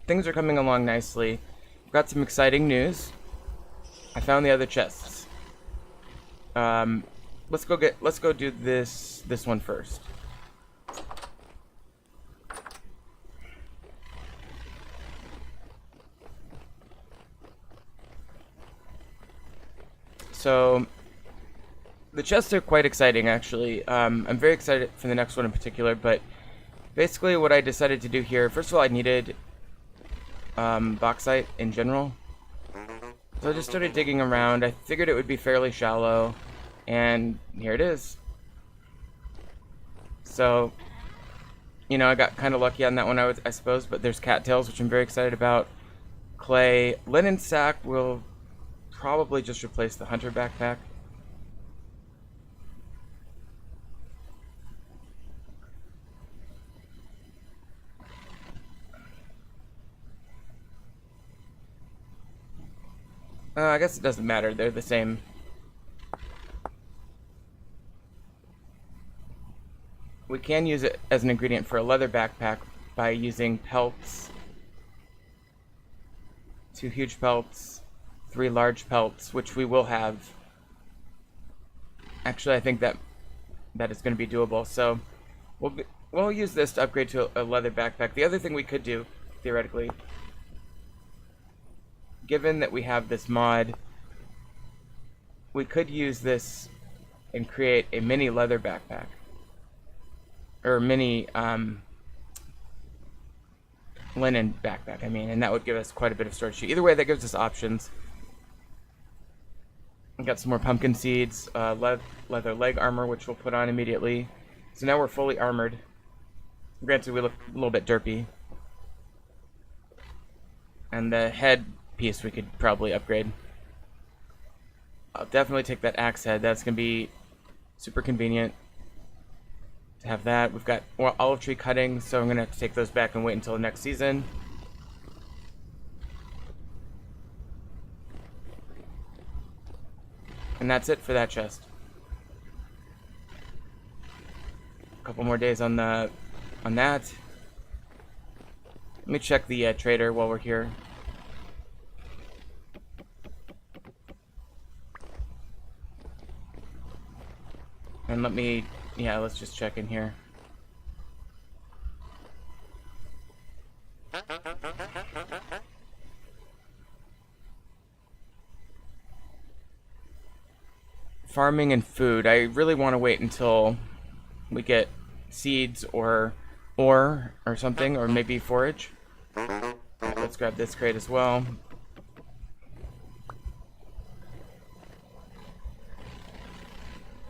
things are coming along nicely. We've got some exciting news. I found the other chests. Um, let's go do this one first. So the chests are quite exciting, actually. I'm very excited for the next one in particular, but basically what I decided to do here, first of all, I needed bauxite in general. So I just started digging around. I figured it would be fairly shallow, and here it is. So, you know, I got kind of lucky on that one, I suppose, but there's cattails, which I'm very excited about. Clay. Linen sack will probably just replace the hunter backpack. I guess it doesn't matter. They're the same. We can use it as an ingredient for a leather backpack by using pelts. 2 huge pelts, 3 large pelts, which we will have. Actually, I think that is going to be doable. So we'll use this to upgrade to a leather backpack. The other thing we could do, theoretically, given that we have this mod, we could use this and create a mini leather backpack. Or mini linen backpack, I mean, and that would give us quite a bit of storage. Either way, that gives us options. We got some more pumpkin seeds, leather leg armor, which we'll put on immediately. So now we're fully armored. Granted, we look a little bit derpy. And the head piece we could probably upgrade. I'll definitely take that axe head. That's going to be super convenient to have that. We've got more olive tree cuttings, so I'm going to have to take those back and wait until next season. And that's it for that chest. A couple more days on that. Let me check the trader while we're here. And let's just check in here. Farming and food. I really want to wait until we get seeds or ore or something, or maybe forage. Right, let's grab this crate as well.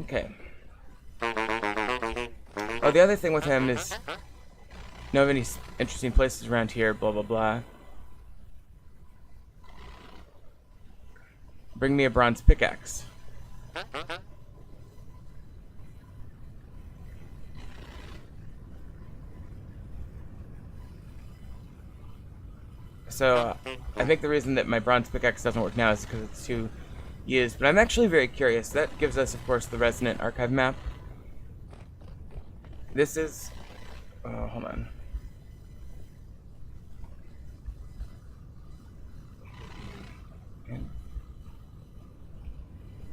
Okay. Oh, the other thing with him is, know of any interesting places around here, blah blah blah. Bring me a bronze pickaxe. So, I think the reason that my bronze pickaxe doesn't work now is because it's too used. But I'm actually very curious. That gives us, of course, the Resonant Archive map. This is... Oh, hold on.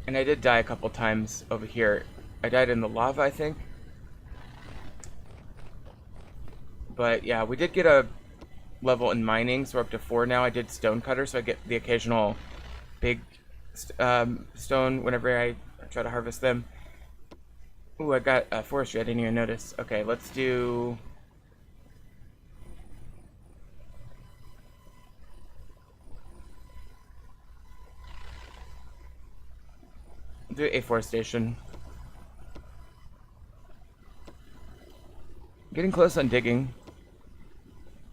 And I did die a couple times over here. I died in the lava, I think. But yeah, we did get a level in mining, so we're up to 4 now. I did stonecutter, so I get the occasional big stone whenever I try to harvest them. Ooh, I got forestry. I didn't even notice. Okay, let's do... do afforestation. Getting close on digging.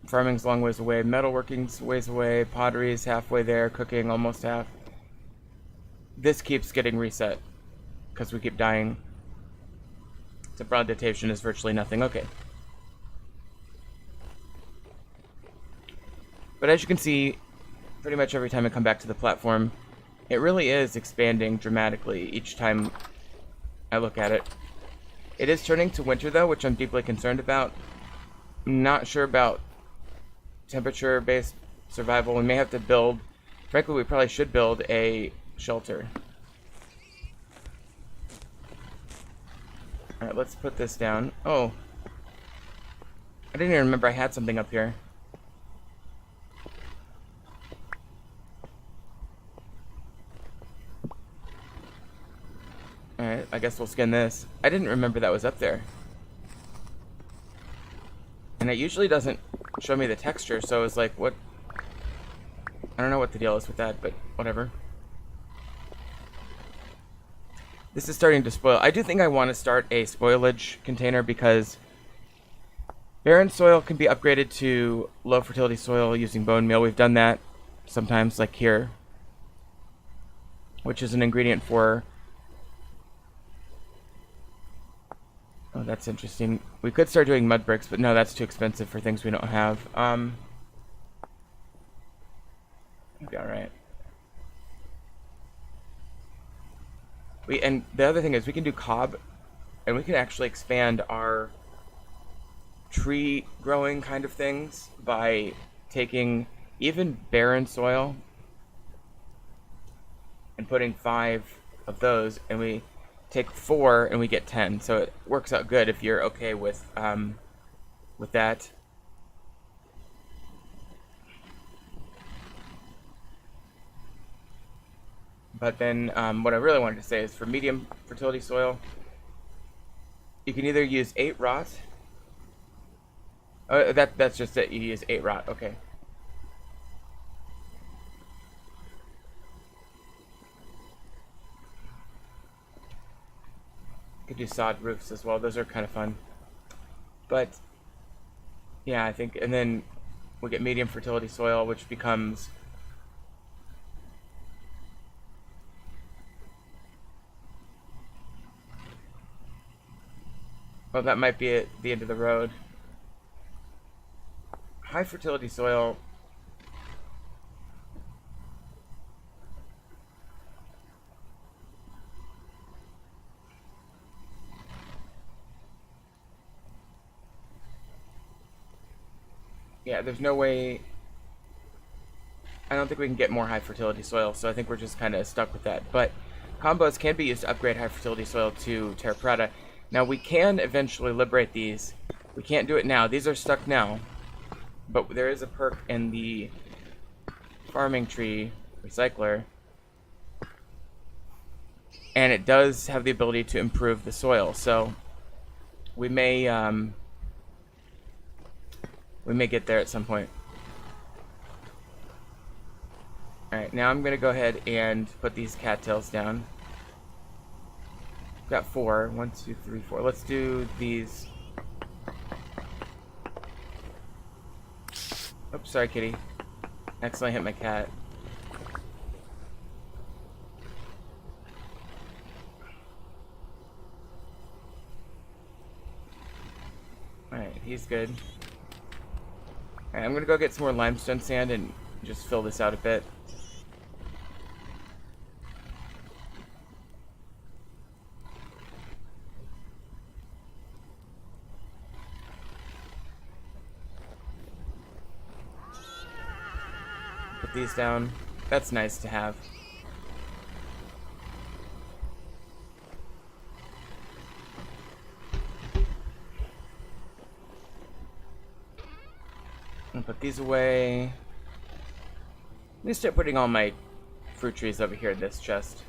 Farming's a long ways away. Metalworking's ways away. Pottery's halfway there. Cooking almost half. This keeps getting reset because we keep dying. So broad adaptation is virtually nothing. Okay. But as you can see, pretty much every time I come back to the platform, it really is expanding dramatically each time I look at it. It is turning to winter though, which I'm deeply concerned about. I'm not sure about temperature-based survival. We may have to build... Frankly, we probably should build a shelter. Alright, let's put this down. Oh. I didn't even remember I had something up here. Alright, I guess we'll skin this. I didn't remember that was up there. And it usually doesn't show me the texture, so it's like, what? I don't know what the deal is with that, but whatever. This is starting to spoil. I do think I want to start a spoilage container because barren soil can be upgraded to low fertility soil using bone meal. We've done that sometimes, like here, which is an ingredient for... Oh, that's interesting. We could start doing mud bricks, but no, that's too expensive for things we don't have. Be all right. And the other thing is we can do cob, and we can actually expand our tree growing kind of things by taking even barren soil and putting 5 of those, and we take 4 and we get 10. So it works out good if you're okay with that. But then what I really wanted to say is for medium fertility soil, you can either use 8 rot. That's just it. You use 8 rot. Okay. Could do sod roofs as well. Those are kind of fun. But yeah, I think, and then we get medium fertility soil, which becomes... Well, that might be at the end of the road. High fertility soil. Yeah, there's no way... I don't think we can get more high fertility soil, so I think we're just kind of stuck with that. But combos can be used to upgrade high fertility soil to terra preta. Now, we can eventually liberate these. We can't do it now. These are stuck now. But there is a perk in the farming tree recycler. And it does have the ability to improve the soil. So we may get there at some point. Alright, now I'm going to go ahead and put these cattails down. Got 4. 1, 2, 3, 4. Let's do these. Oops, sorry, kitty. Accidentally hit my cat. Alright, he's good. Alright, I'm gonna go get some more limestone sand and just fill this out a bit. Put these down. That's nice to have. I'll put these away. Let me start putting all my fruit trees over here in this chest.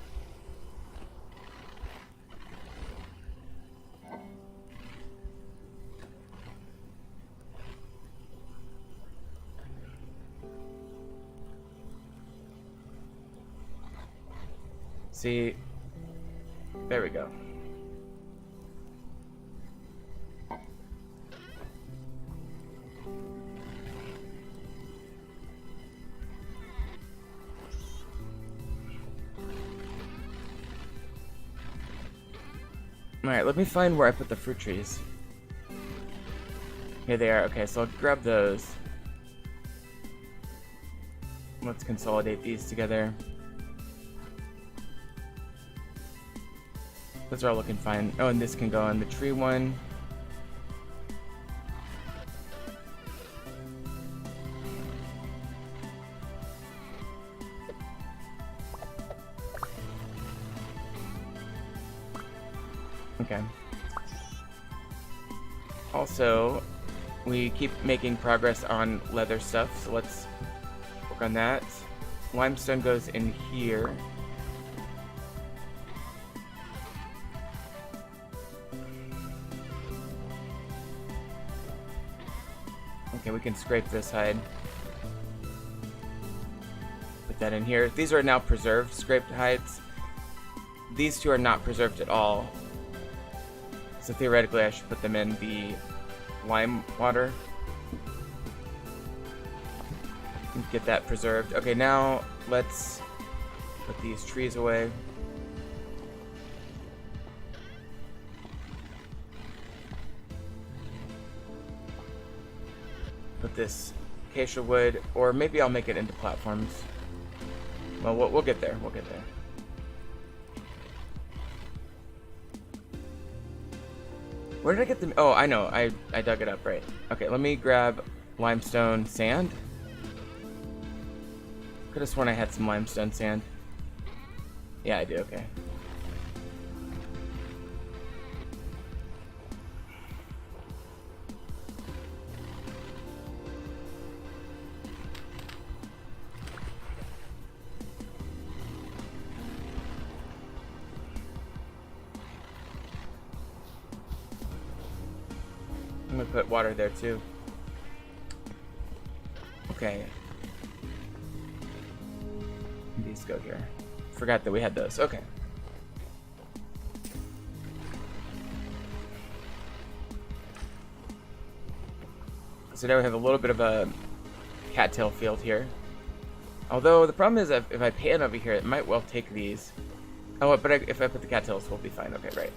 See, there we go. Alright, let me find where I put the fruit trees. Here they are. Okay, so I'll grab those. Let's consolidate these together. Those are all looking fine. Oh, and this can go on the tree one. Okay. Also, we keep making progress on leather stuff, so let's work on that. Limestone goes in here. Okay, we can scrape this hide. Put that in here. These are now preserved scraped hides. These two are not preserved at all. So theoretically I should put them in the lime water. Get that preserved. Okay, now let's put these trees away. Put this acacia wood, or maybe I'll make it into platforms. Well, we'll get there. We'll get there. Where did I get them? Oh, I know. I dug it up, right. Okay, let me grab limestone sand. Could have sworn I had some limestone sand. Yeah, I do. Okay. I'm gonna put water there too. Okay. These go here. Forgot that we had those. Okay. So now we have a little bit of a cattail field here. Although the problem is that if I pan over here, it might well take these. Oh, but if I put the cattails, we'll be fine. Okay, right.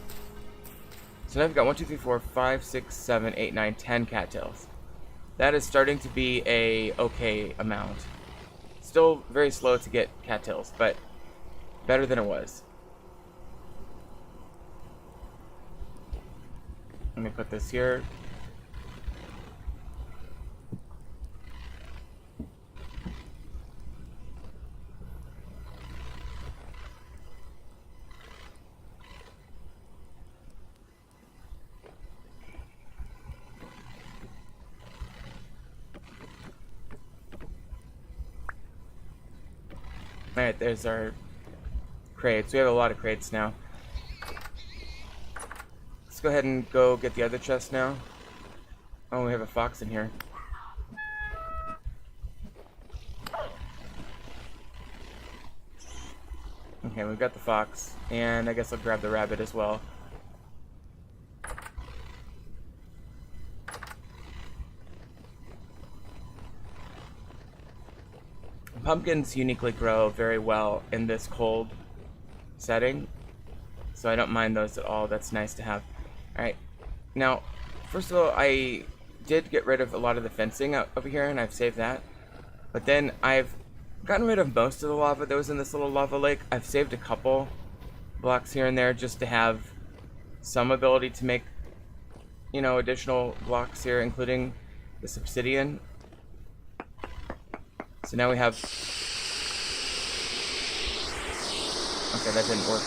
So now we've got 1, 2, 3, 4, 5, 6, 7, 8, 9, 10 cattails. That is starting to be a okay amount. Still very slow to get cattails, but better than it was. Let me put this here. Alright, there's our crates. We have a lot of crates now. Let's go ahead and go get the other chest now. Oh, we have a fox in here. Okay, we've got the fox. And I guess I'll grab the rabbit as well. Pumpkins uniquely grow very well in this cold setting, so I don't mind those at all. That's nice to have. Alright, now, first of all, I did get rid of a lot of the fencing over here, and I've saved that. But then I've gotten rid of most of the lava that was in this little lava lake. I've saved a couple blocks here and there just to have some ability to make, you know, additional blocks here, including this obsidian. So now we have... Okay, that didn't work.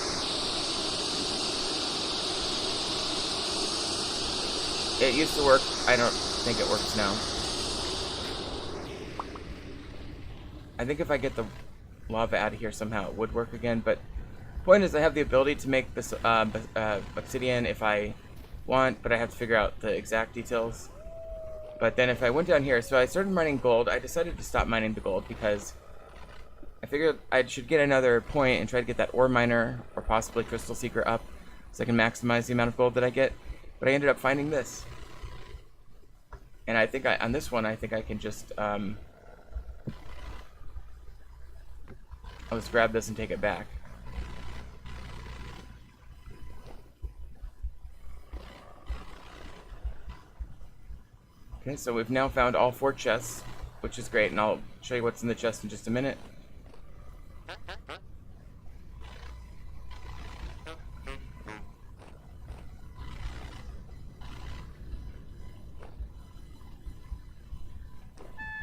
It used to work. I don't think it works now. I think if I get the lava out of here somehow it would work again, but the point is I have the ability to make this obsidian if I want, but I have to figure out the exact details. But then if I went down here, so I started mining gold. I decided to stop mining the gold because I figured I should get another point and try to get that ore miner or possibly crystal seeker up so I can maximize the amount of gold that I get. But I ended up finding this. And I think on this one, I think I can just, I'll just grab this and take it back. Okay, so we've now found all 4 chests, which is great, and I'll show you what's in the chest in just a minute.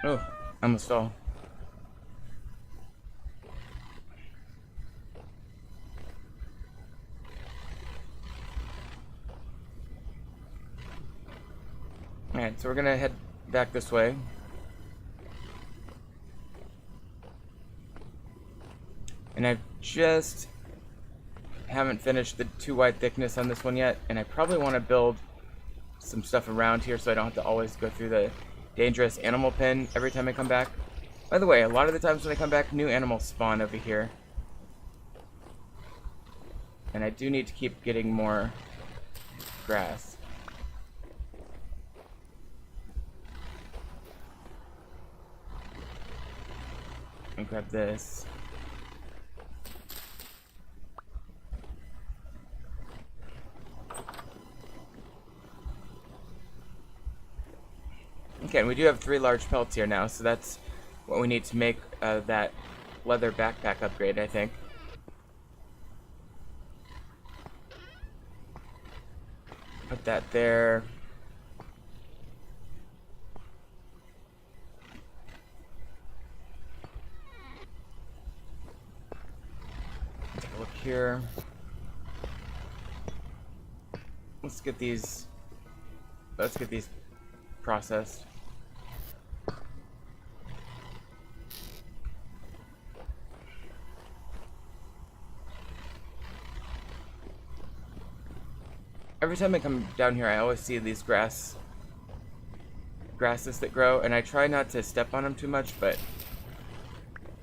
Oh, I almost fell. So we're gonna head back this way. And I just haven't finished the 2 wide thickness on this one yet, and I probably want to build some stuff around here so I don't have to always go through the dangerous animal pen every time I come back. By the way, a lot of the times when I come back, new animals spawn over here. And I do need to keep getting more grass. And grab this. Okay, and we do have 3 large pelts here now, so that's what we need to make that leather backpack upgrade, I think. Put that there. Take a look here. Let's get these processed. Every time I come down here, I always see these grasses that grow, and I try not to step on them too much, but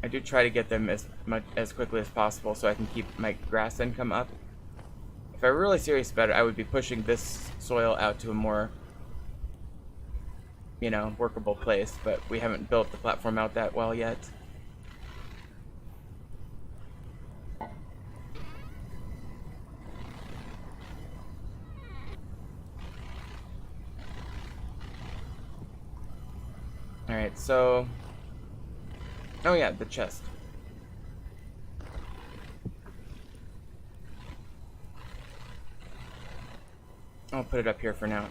I do try to get them as quickly as possible so I can keep my grass income up. If I were really serious about it, I would be pushing this soil out to a more, workable place, but we haven't built the platform out that well yet. Alright, so... Oh yeah, the chest. I'll put it up here for now.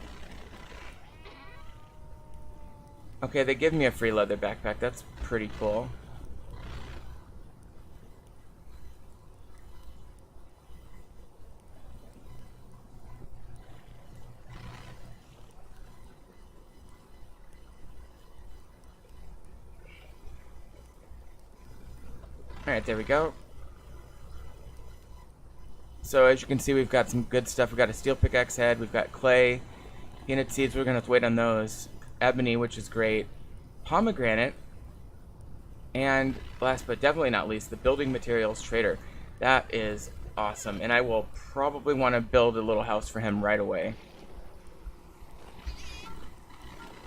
Okay, they give me a free leather backpack. That's pretty cool. Alright, there we go. So as you can see, we've got some good stuff. We've got a steel pickaxe head, we've got clay, peanut seeds, we're going to have to wait on those. Ebony, which is great. Pomegranate. And last but definitely not least, the building materials trader. That is awesome. And I will probably want to build a little house for him right away.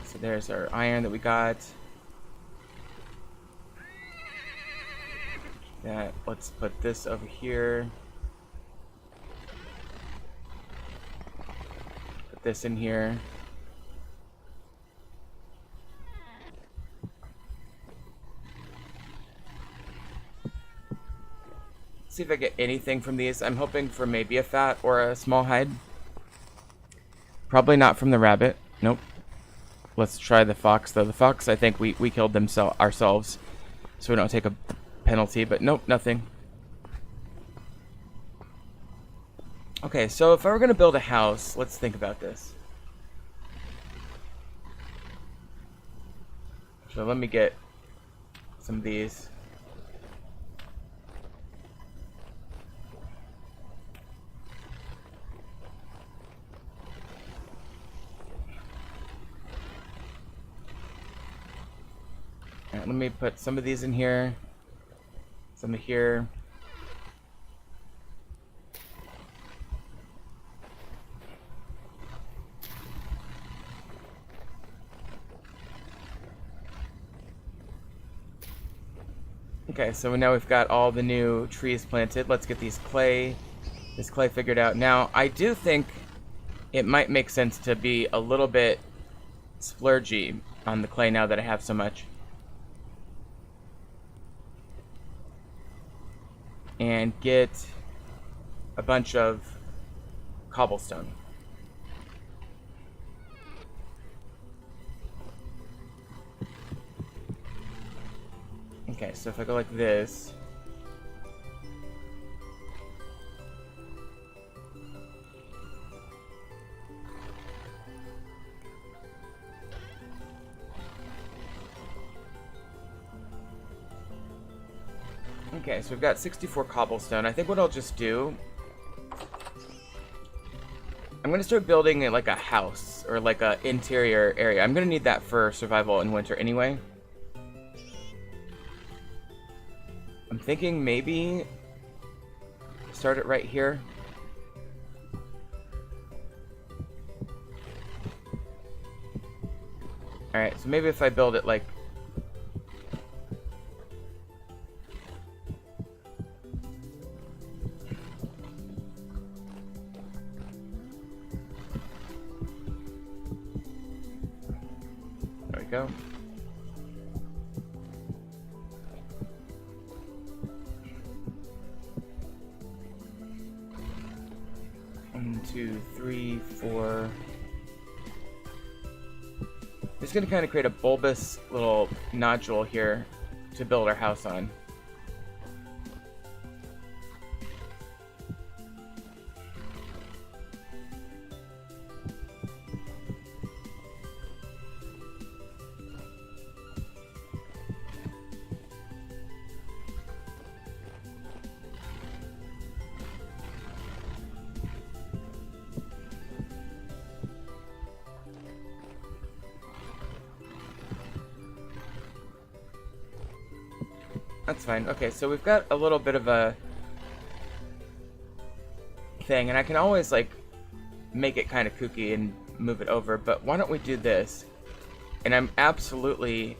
So there's our iron that we got. Let's put this over here. Put this in here. See if I get anything from these. I'm hoping for maybe a fat or a small hide. Probably not from the rabbit. Nope. Let's try the fox, though. The fox, I think we killed them ourselves, so we don't take a penalty, but nope, nothing. Okay, so if I were going to build a house, let's think about this. So let me get some of these. Alright, let me put some of these in here. Some here. Okay, so now we've got all the new trees planted. Let's get this clay figured out. Now, I do think it might make sense to be a little bit splurgy on the clay now that I have so much. And get a bunch of cobblestone. Okay, so if I go like this, Okay, so we've got 64 cobblestone. I think what I'll just do, I'm going to start building it like a house or like a interior area. I'm going to need that for survival in winter anyway. I'm thinking maybe start it right here. Alright, so maybe if I build it like... There we go. One, two, three, four... Just gonna kind of create a bulbous little nodule here to build our house on. That's fine. Okay, so we've got a little bit of a thing, and I can always, like, make it kind of kooky and move it over, but why don't we do this? And I'm absolutely...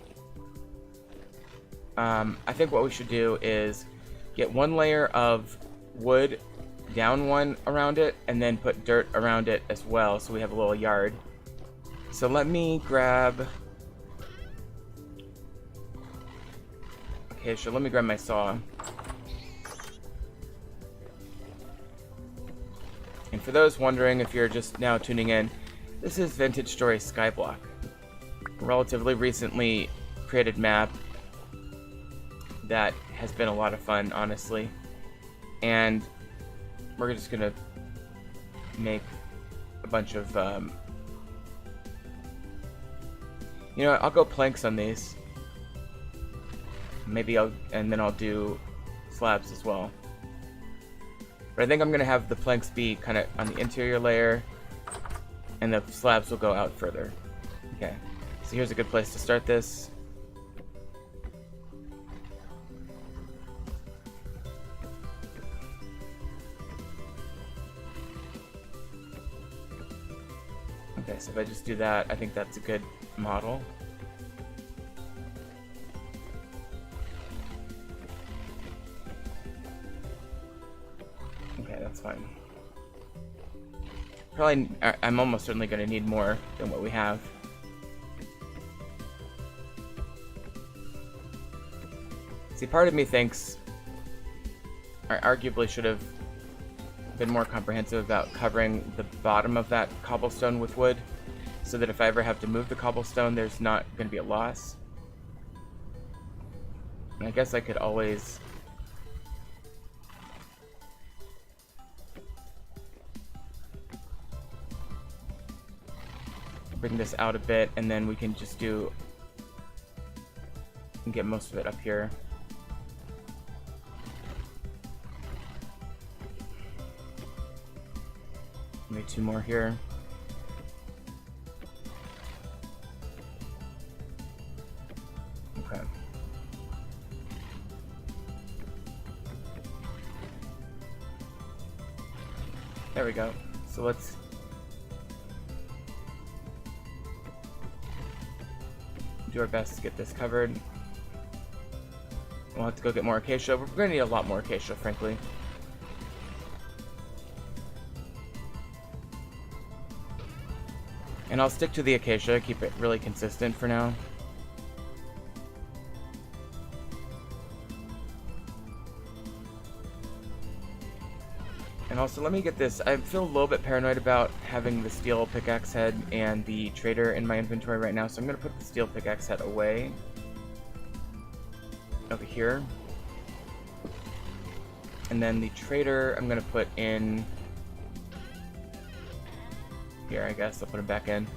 I think what we should do is get one layer of wood down one around it, and then put dirt around it as well, so we have a little yard. So let me grab... Okay, sure, let me grab my saw. And for those wondering, if you're just now tuning in, this is Vintage Story Skyblock. A relatively recently created map that has been a lot of fun, honestly. And we're just gonna make a bunch of, you know what, I'll go planks on these. Maybe and then I'll do slabs as well. But I think I'm gonna have the planks be kind of on the interior layer, and the slabs will go out further. Okay, so here's a good place to start this. Okay, so if I just do that, I think that's a good model. Okay, that's fine. Probably, I'm almost certainly going to need more than what we have. See, part of me thinks I arguably should have been more comprehensive about covering the bottom of that cobblestone with wood, so that if I ever have to move the cobblestone, there's not going to be a loss. And I guess I could always... bring this out a bit, and then we can just do and get most of it up here. Maybe two more here. Okay. There we go. So let's do our best to get this covered. We'll have to go get more acacia. We're going to need a lot more acacia, frankly. And I'll stick to the acacia, keep it really consistent for now. And also, let me get this. I feel a little bit paranoid about having the steel pickaxe head and the trader in my inventory right now, so I'm going to put the steel pickaxe head away. Over here. And then the trader, I'm going to put in... here, I guess. I'll put him back in.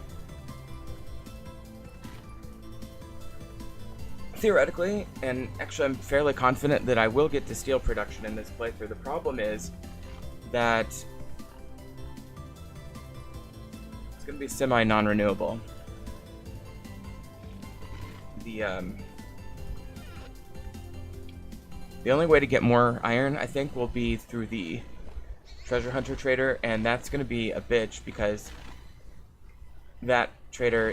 See, theoretically, and actually I'm fairly confident that I will get to steel production in this playthrough. The problem is that it's going to be semi-non-renewable. The only way to get more iron, I think, will be through the treasure hunter trader, and that's going to be a bitch because that trader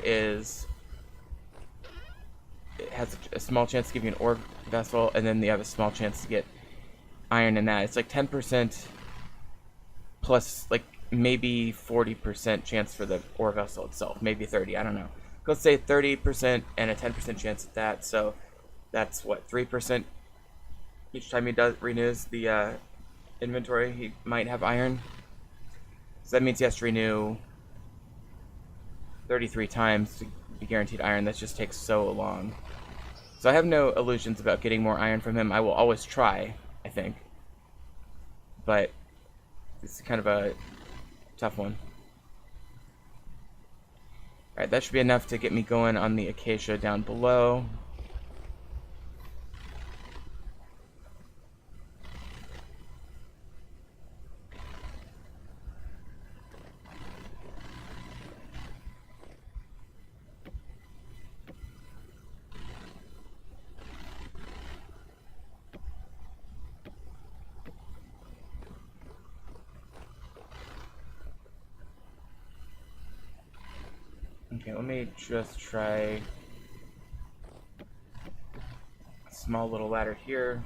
it has a small chance to give you an ore vessel, and then you have a small chance to get iron in that. It's like 10% plus like maybe 40% chance for the ore vessel itself, maybe 30, I don't know. Let's say 30% and a 10% chance at that, so that's what, 3% each time he renews the inventory. He might have iron, so that means he has to renew 33 times to be guaranteed iron. That just takes so long. So I have no illusions about getting more iron from him. I will always try, I think, but it's kind of a tough one. Alright, that should be enough to get me going on the acacia down below. Okay, let me just try a small little ladder here.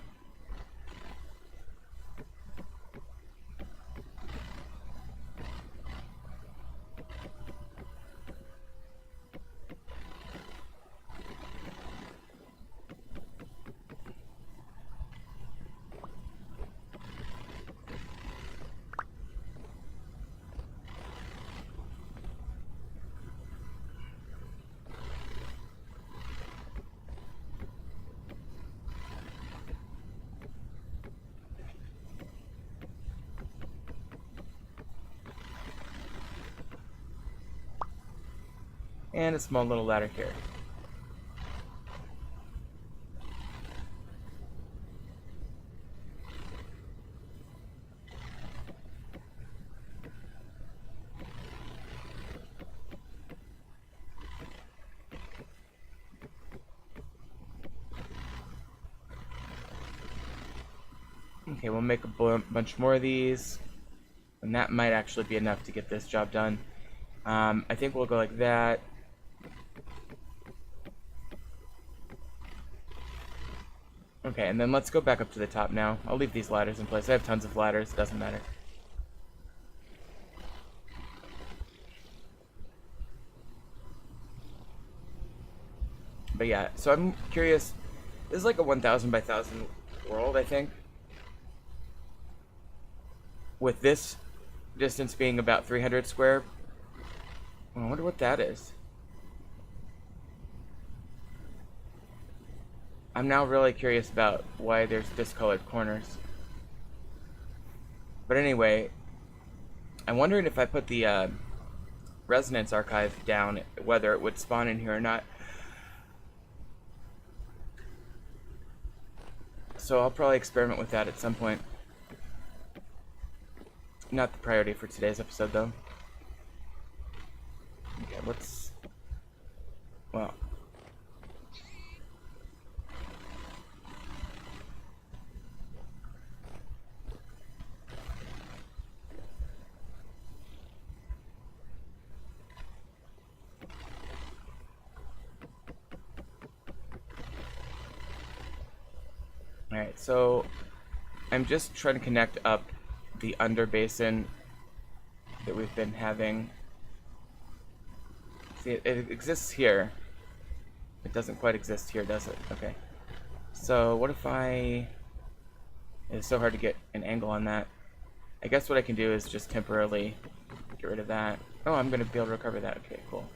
And a small little ladder here. Okay, we'll make a bunch more of these, and that might actually be enough to get this job done. I think we'll go like that. Okay, and then let's go back up to the top now. I'll leave these ladders in place. I have tons of ladders, it doesn't matter. But yeah, so I'm curious. This is like a 1,000 by 1,000 world, I think. With this distance being about 300 square. I wonder what that is. I'm now really curious about why there's discolored corners. But anyway, I'm wondering if I put the resonance archive down, whether it would spawn in here or not. So I'll probably experiment with that at some point. Not the priority for today's episode, though. Okay, let's... Well... Alright, so I'm just trying to connect up the under basin that we've been having. See, it exists here. It doesn't quite exist here, does it? Okay. So what if it's so hard to get an angle on that. I guess what I can do is just temporarily get rid of that. Oh, I'm going to be able to recover that. Okay, cool.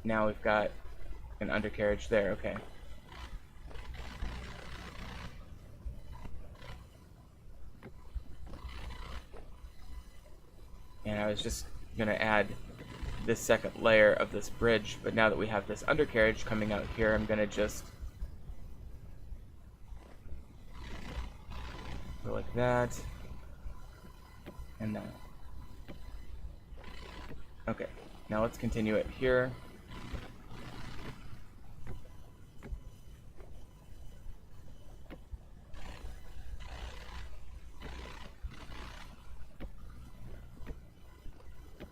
Now we've got an undercarriage there. Okay. And I was just going to add this second layer of this bridge, but now that we have this undercarriage coming out here, I'm gonna just go like that, and that. Okay, now let's continue it here.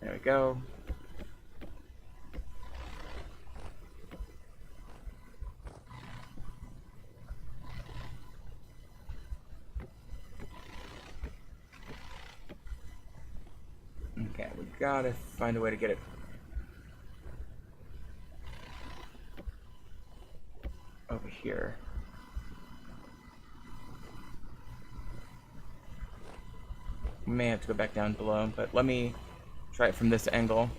There we go. Okay, we gotta find a way to get it. Over here. We may have to go back down below, but let me try it from this angle.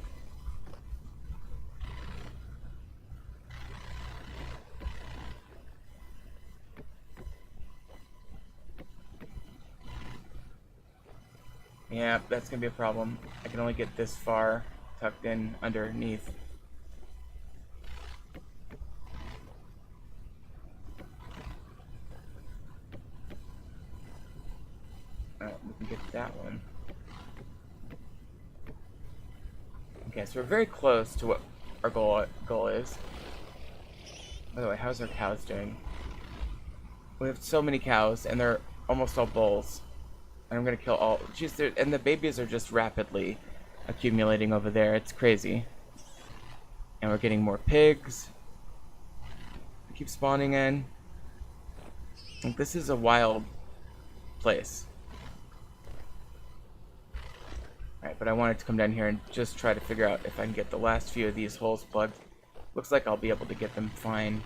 Yeah, that's gonna be a problem. I can only get this far tucked in underneath. We can get that one. Okay, so we're very close to what our goal is. By the way, how's our cows doing? We have so many cows, and they're almost all bulls. And I'm gonna kill all. Jeez, and the babies are just rapidly accumulating over there. It's crazy. And we're getting more pigs. They keep spawning in. Like, this is a wild place. Alright, but I wanted to come down here and just try to figure out if I can get the last few of these holes plugged. Looks like I'll be able to get them fine.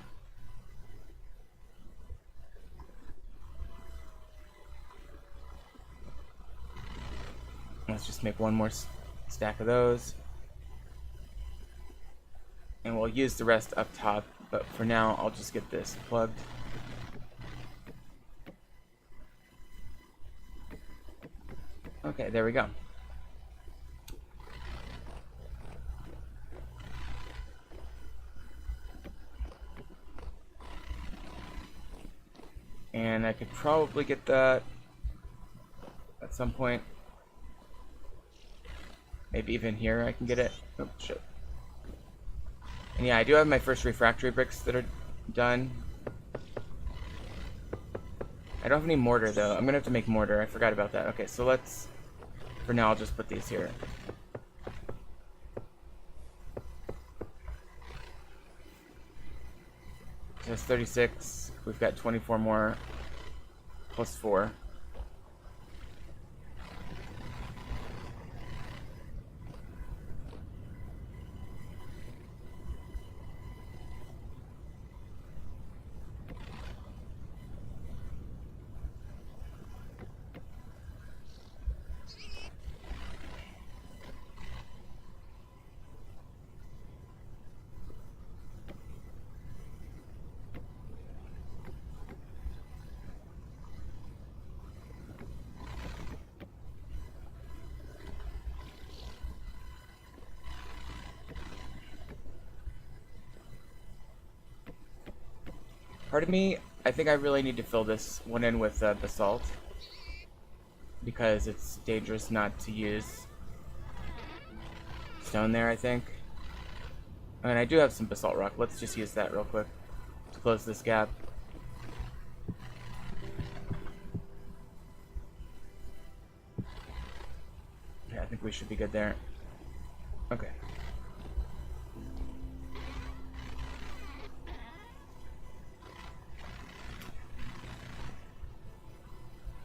Let's just make one more stack of those. And we'll use the rest up top, but for now I'll just get this plugged. Okay, there we go. And I could probably get that at some point. Maybe even here I can get it. Oh, shit. And yeah, I do have my first refractory bricks that are done. I don't have any mortar, though. I'm gonna have to make mortar. I forgot about that. Okay, so let's... For now, I'll just put these here. There's 36. We've got 24 more. Plus 4. Part of me, I think I really need to fill this one in with basalt, because it's dangerous not to use stone there, I think. I mean, I do have some basalt rock. Let's just use that real quick to close this gap. Yeah, I think we should be good there. Okay.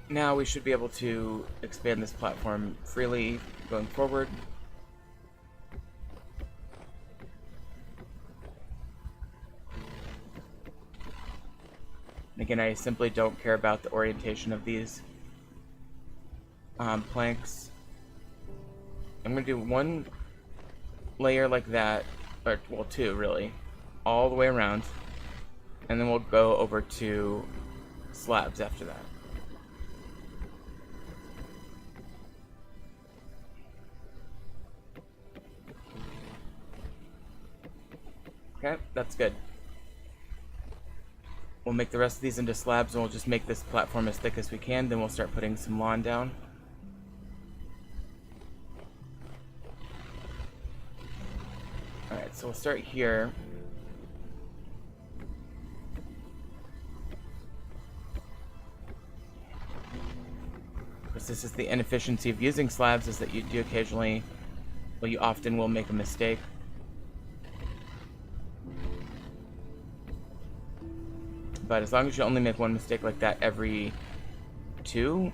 Now we should be able to expand this platform freely going forward. Again, I simply don't care about the orientation of these planks. I'm going to do one layer like that, or well, two really, all the way around, and then we'll go over to slabs after that. Okay, that's good. We'll make the rest of these into slabs, and we'll just make this platform as thick as we can, then we'll start putting some lawn down. Alright, so we'll start here. Because this is the inefficiency of using slabs, is that you do occasionally, well, you often will make a mistake. But as long as you only make one mistake like that every 2,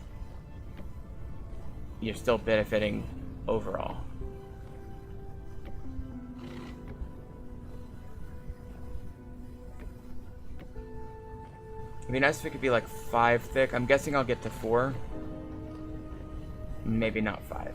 you're still benefiting overall. It'd be nice if it could be like 5 thick. I'm guessing I'll get to 4. Maybe not 5.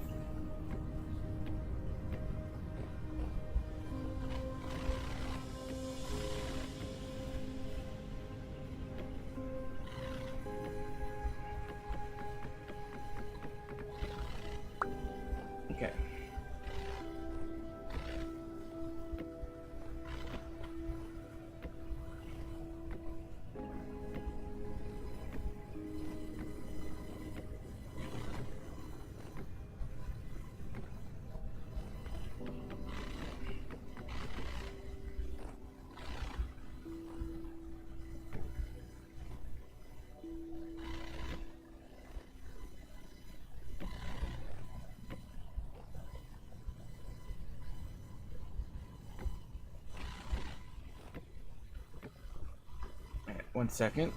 Okay. Alright, 1 second.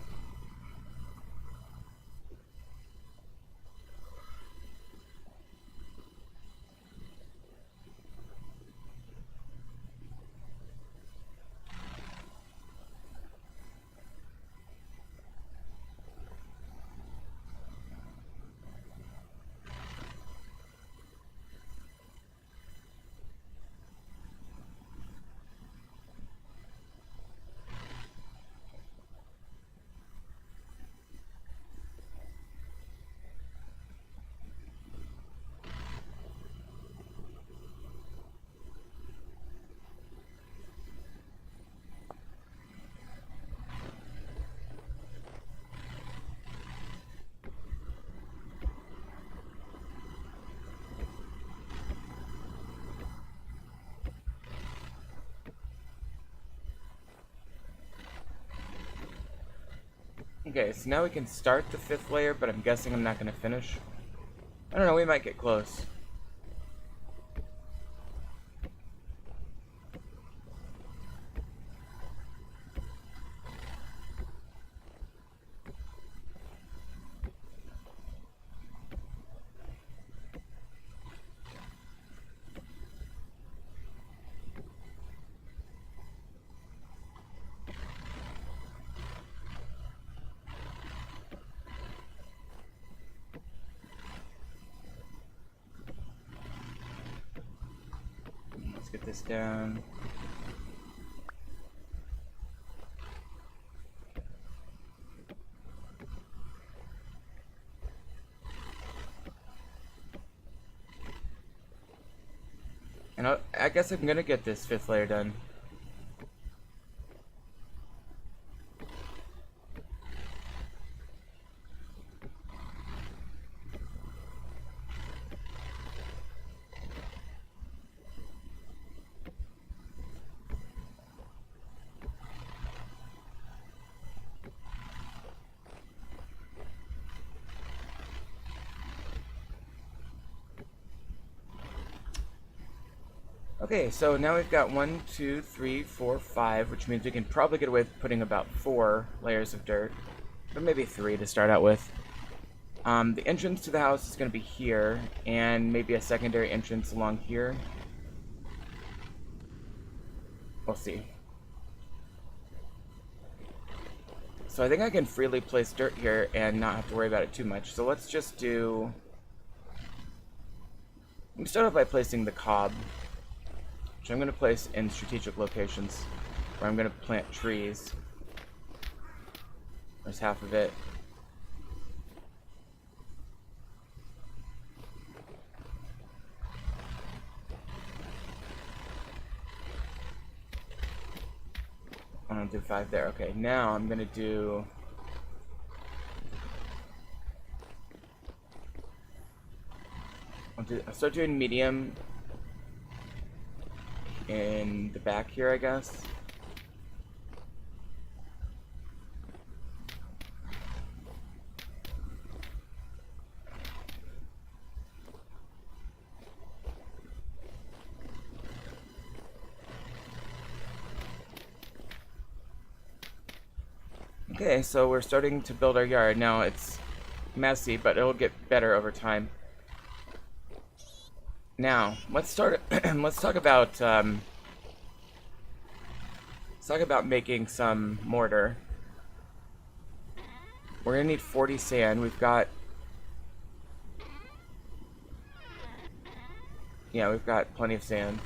Okay, so now we can start the 5th layer, but I'm guessing I'm not going to finish. I don't know, we might get close. Let's get this down. And I guess I'm gonna get this 5th layer done. Okay, so now we've got 1, 2, 3, 4, 5, which means we can probably get away with putting about 4 layers of dirt, but maybe 3 to start out with. The entrance to the house is going to be here, and maybe a secondary entrance along here. We'll see. So I think I can freely place dirt here and not have to worry about it too much. So let's just do... Let me start off by placing the cob, which I'm going to place in strategic locations, where I'm going to plant trees. There's half of it. I'm gonna do 5 there. Okay, now I'm gonna do... I'll start doing medium in the back here, I guess. Okay, so we're starting to build our yard. Now it's messy, but it'll get better over time. Now, let's start. Let's talk about making some mortar. We're gonna need 40 sand. We've got, yeah, we've got plenty of sand.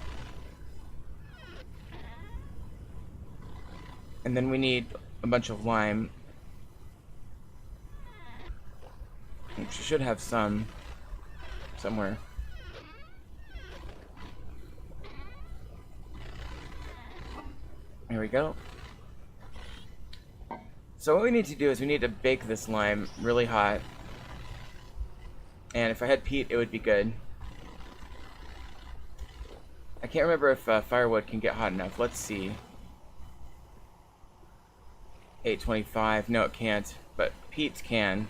And then we need a bunch of lime. We should have some somewhere. There we go. So what we need to do is we need to bake this lime really hot. And if I had peat, it would be good. I can't remember if firewood can get hot enough. Let's see. 825. No, it can't. But peat can.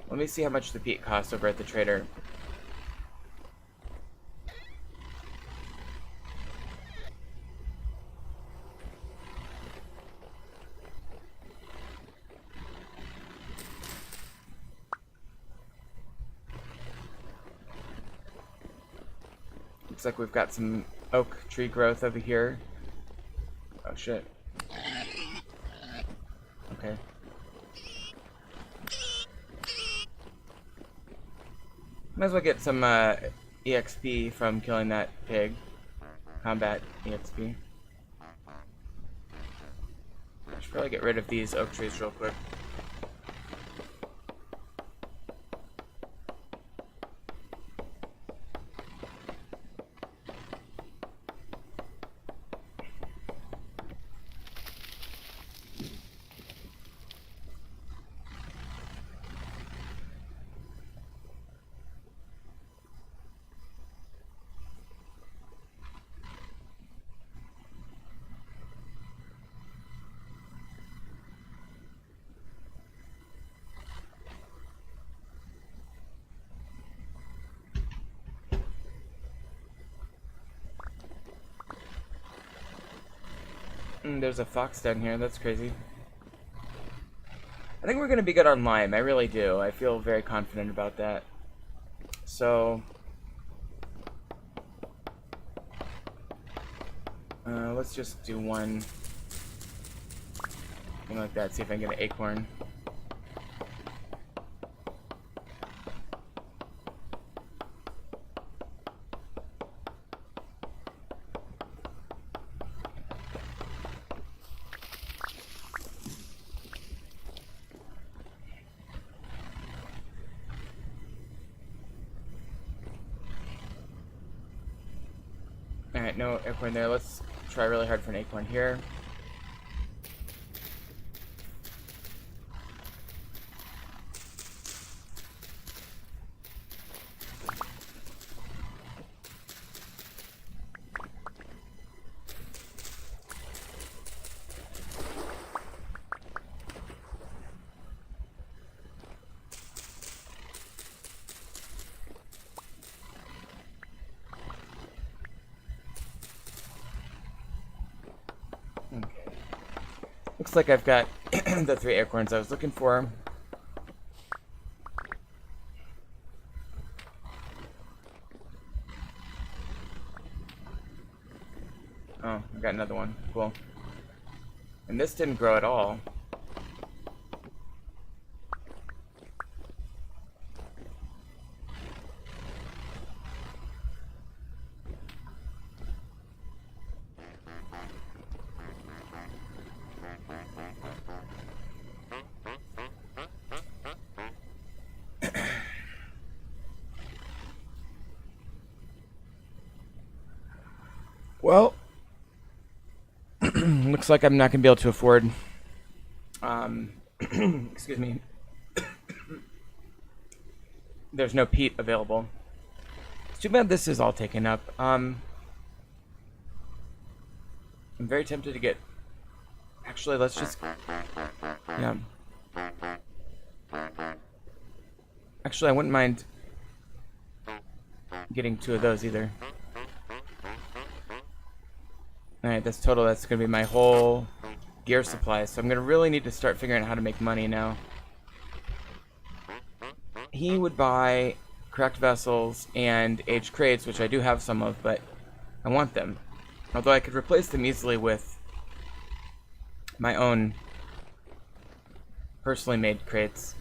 Let me see how much the peat costs over at the trader. Looks like we've got some oak tree growth over here. Oh shit. Okay. Might as well get some EXP from killing that pig. Combat EXP. I should probably get rid of these oak trees real quick. There's a fox down here, that's crazy. I think we're going to be good on lime, I really do. I feel very confident about that. So... let's just do one thing like that, see if I can get an acorn. Alright, no acorn there. Let's try really hard for an acorn here. Looks like I've got the 3 acorns I was looking for. Oh, I got another one. Cool. And this didn't grow at all. Well, looks like I'm not going to be able to afford, excuse me, there's no peat available. It's too bad this is all taken up. I'm very tempted to get, actually, let's just, yeah. Actually, I wouldn't mind getting 2 of those either. Alright, that's total. That's going to be my whole gear supply. So I'm going to really need to start figuring out how to make money now. He would buy cracked vessels and aged crates, which I do have some of, but I want them. Although I could replace them easily with my own personally made crates.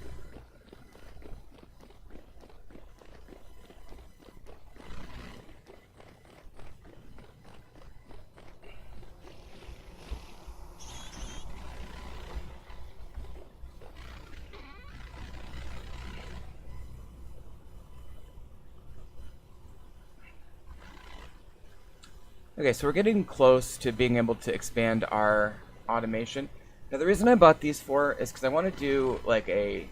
Okay, so we're getting close to being able to expand our automation. Now the reason I bought these 4 is because I want to do like a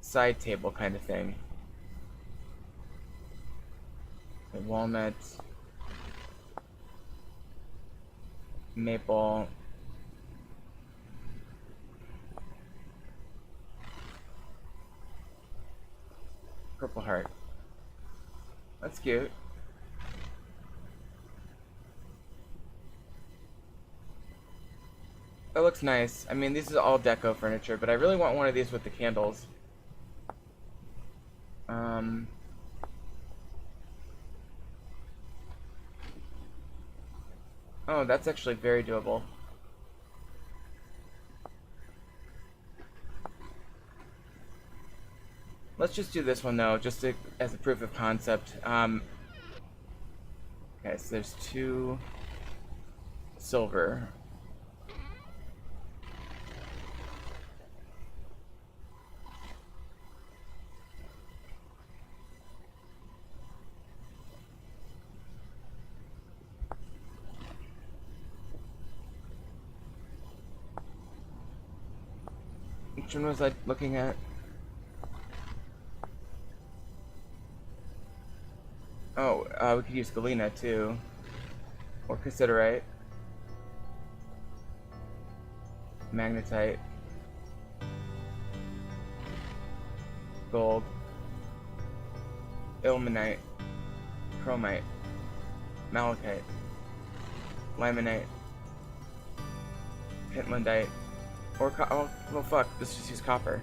side table kind of thing. Okay, walnut, maple, purple heart. That's cute. That looks nice. I mean, this is all deco furniture, but I really want one of these with the candles. Oh, that's actually very doable. Let's just do this one though, just to, as a proof of concept. Okay, so there's 2 silver. Which one was I looking at? Oh, we could use galena too. Or cassiterite. Magnetite. Gold. Ilmenite. Chromite. Malachite. Limonite. Pentlandite. Or oh, well fuck, let's just use copper.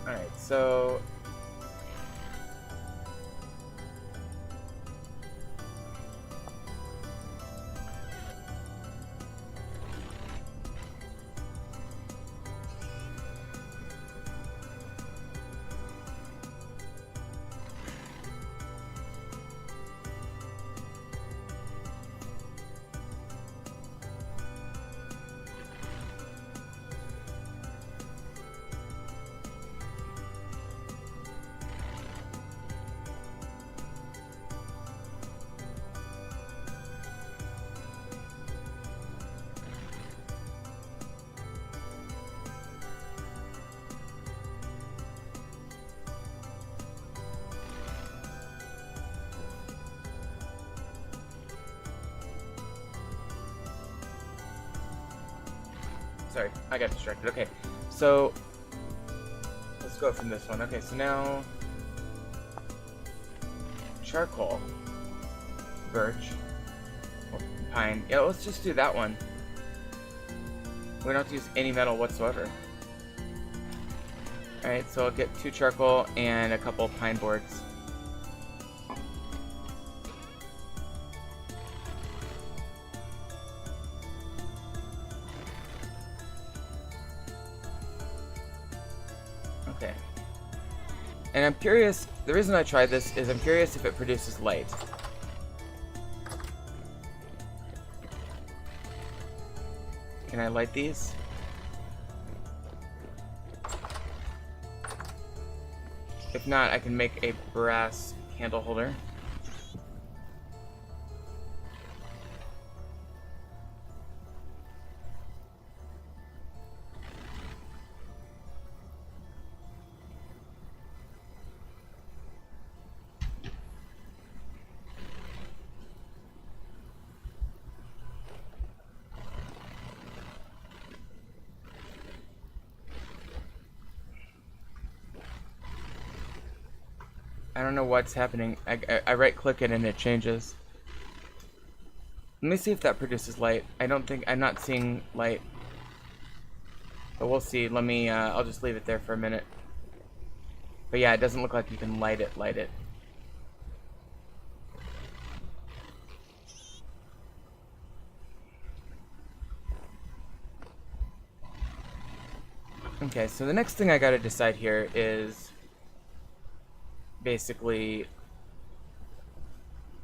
Alright, so... Sorry, I got distracted. Okay, so let's go from this one. Okay, so now charcoal, birch, or pine. Yeah, let's just do that one. We don't have to use any metal whatsoever. Alright, so I'll get 2 charcoal and a couple pine boards. Okay. And I'm curious, the reason I tried this is I'm curious if it produces light. Can I light these? If not, I can make a brass candle holder. I don't know what's happening. I right click it and it changes. Let me see if that produces light. I'm not seeing light. But we'll see. Let me, I'll just leave it there for a minute. But yeah, it doesn't look like you can light it. Okay, so the next thing I gotta decide here is basically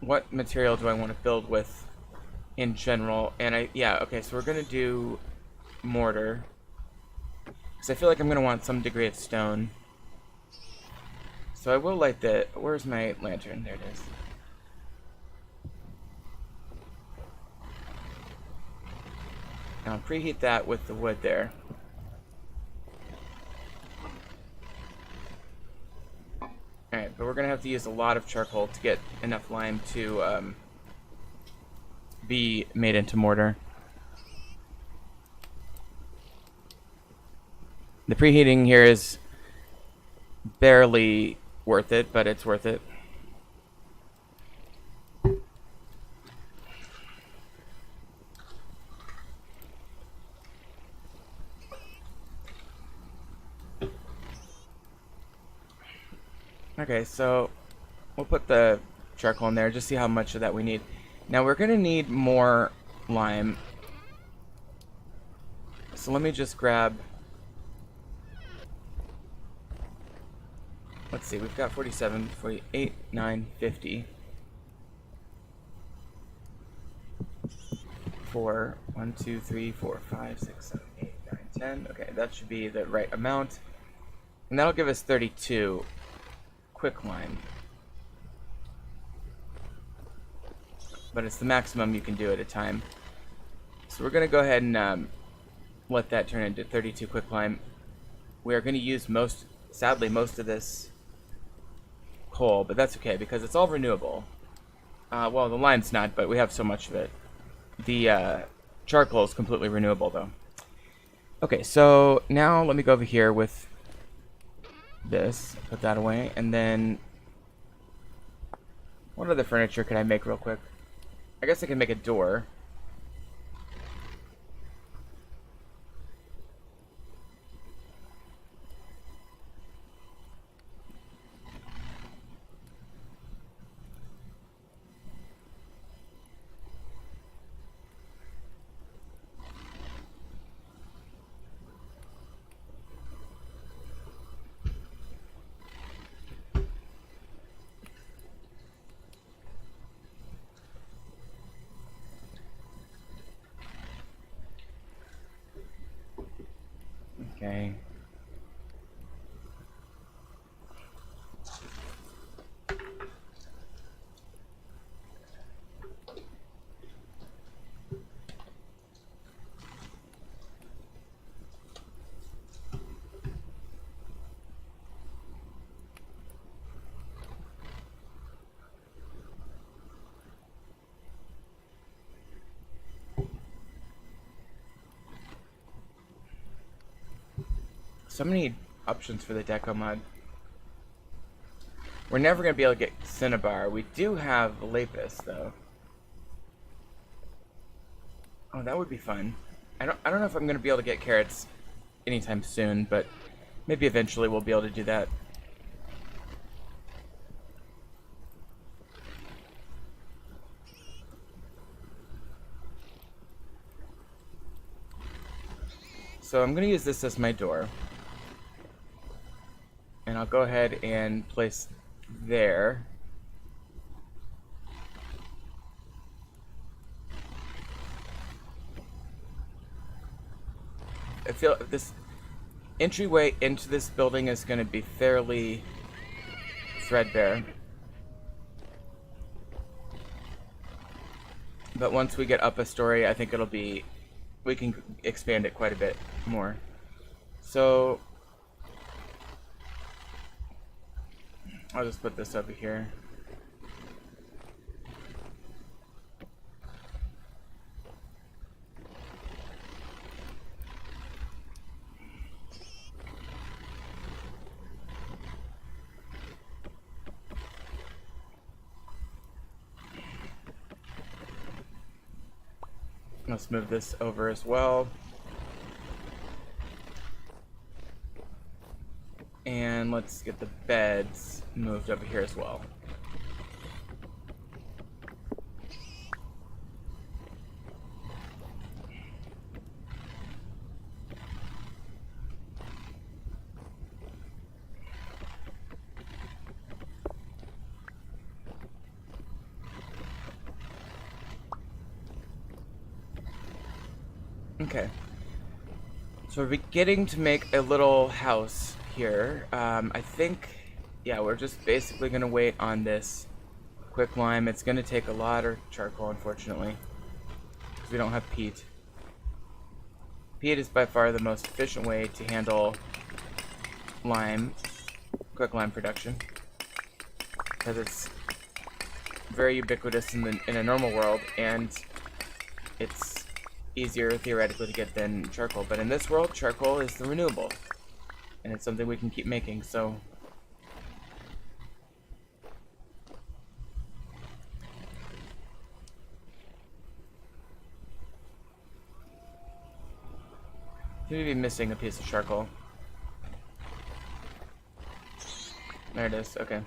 what material do I want to build with in general. And okay, so we're gonna do mortar. Because I feel like I'm gonna want some degree of stone. So I will light the... Where's my lantern? There it is. Now I'll preheat that with the wood there. Alright, but we're gonna have to use a lot of charcoal to get enough lime to be made into mortar. The preheating here is barely worth it, but it's worth it. Okay, so we'll put the charcoal in there, just see how much of that we need. Now we're gonna need more lime. So let me just grab... Let's see, we've got 47, 48, 9, 50. 4, 1, 2, 3, 4, 5, 6, 7, 8, 9, 10. Okay, that should be the right amount. And that'll give us 32 quicklime. But it's the maximum you can do at a time. So we're going to go ahead and let that turn into 32 quicklime. We are going to use sadly, most of this coal, but that's okay because it's all renewable. Well, the lime's not, but we have so much of it. The charcoal is completely renewable, though. Okay, so now let me go over here with this, put that away, and then what other furniture could I make real quick? I guess I can make a door. Okay. So many options for the deco mod. We're never going to be able to get cinnabar. We do have lapis, though. Oh, that would be fun. I don't know if I'm going to be able to get carrots anytime soon, but maybe eventually we'll be able to do that. So I'm going to use this as my door. And I'll go ahead and place there. I feel this entryway into this building is going to be fairly threadbare. But once we get up a story, I think it'll be, we can expand it quite a bit more. So I'll just put this over here. Let's move this over as well. And let's get the beds moved over here as well. Okay. So we're beginning to make a little house here. I think, yeah, we're just basically going to wait on this quicklime. It's going to take a lot of charcoal, unfortunately, because we don't have peat. Peat is by far the most efficient way to handle quicklime production, because it's very ubiquitous in a normal world, and it's easier theoretically to get than charcoal. But in this world, charcoal is the renewable, and it's something we can keep making. So seem to be missing a piece of charcoal. There it is. Okay.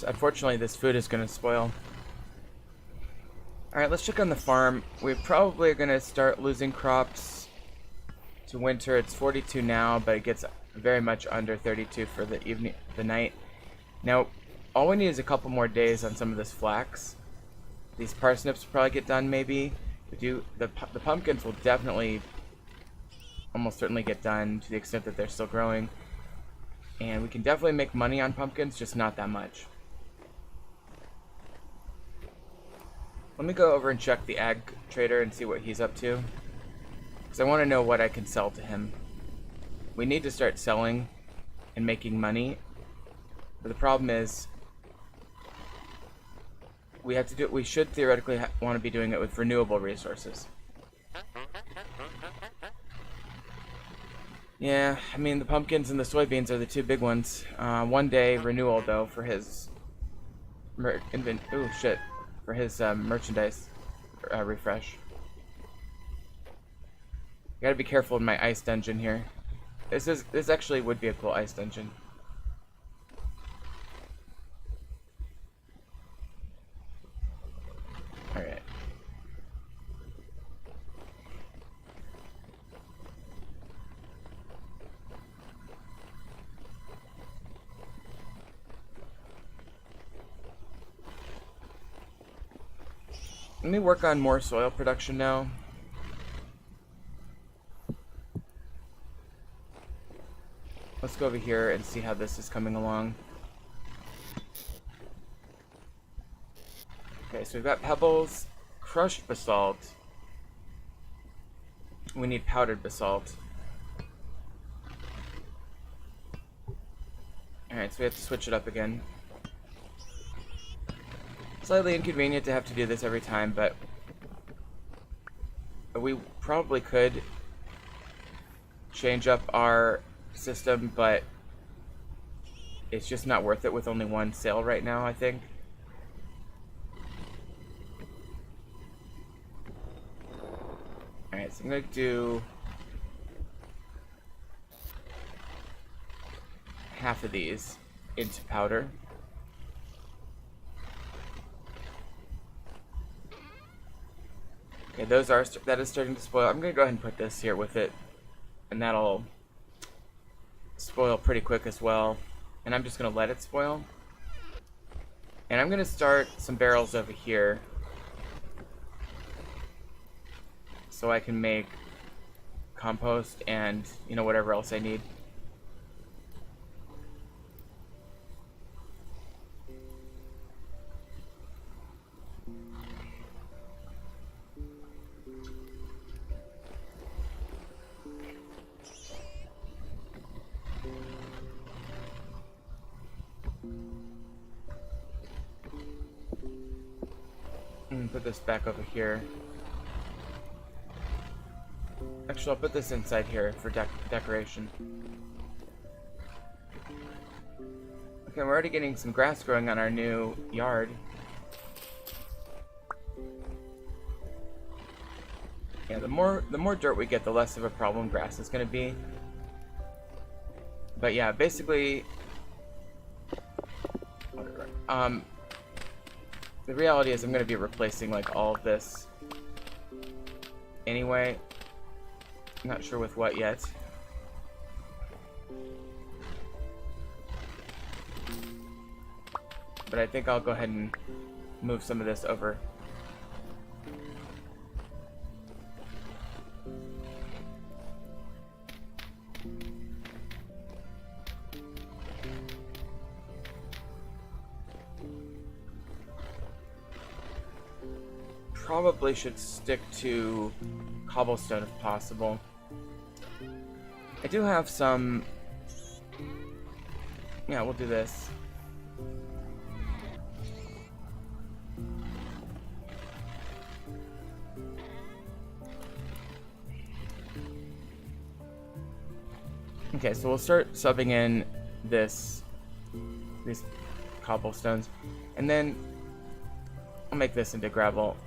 Unfortunately, this food is going to spoil. Alright, let's check on the farm. We probably are going to start losing crops to winter. It's 42 now, but it gets very much under 32 for the night. Now, all we need is a couple more days on some of this flax. These parsnips will probably get done, maybe. The pumpkins will definitely, almost certainly get done to the extent that they're still growing. And we can definitely make money on pumpkins, just not that much. Let me go over and check the ag trader and see what he's up to, because I want to know what I can sell to him. We need to start selling and making money, but the problem is we should theoretically want to be doing it with renewable resources. Yeah, I mean, the pumpkins and the soybeans are the two big ones. 1 day renewal, though, for his merchandise refresh. Gotta be careful in my ice dungeon here. This actually would be a cool ice dungeon. Alright. Let me work on more soil production now. Let's go over here and see how this is coming along. Okay, so we've got pebbles, crushed basalt. We need powdered basalt. Alright, so we have to switch it up again. Slightly inconvenient to have to do this every time, but we probably could change up our system, but it's just not worth it with only one sale right now, I think. Alright, so I'm going to do half of these into powder. Okay, that is starting to spoil. I'm going to go ahead and put this here with it. and that'll spoil pretty quick as well. And I'm just going to let it spoil. And I'm going to start some barrels over here so I can make compost and, you know, whatever else I need. Put this back over here. Actually, I'll put this inside here for decoration. Okay, we're already getting some grass growing on our new yard. Yeah, the more dirt we get, the less of a problem grass is going to be. But yeah, basically, the reality is I'm going to be replacing like all of this anyway. I'm not sure with what yet. But I think I'll go ahead and move some of this over. Probably should stick to cobblestone if possible. I do have some... Yeah, we'll do this. Okay, so we'll start subbing in these cobblestones, and then I'll make this into gravel.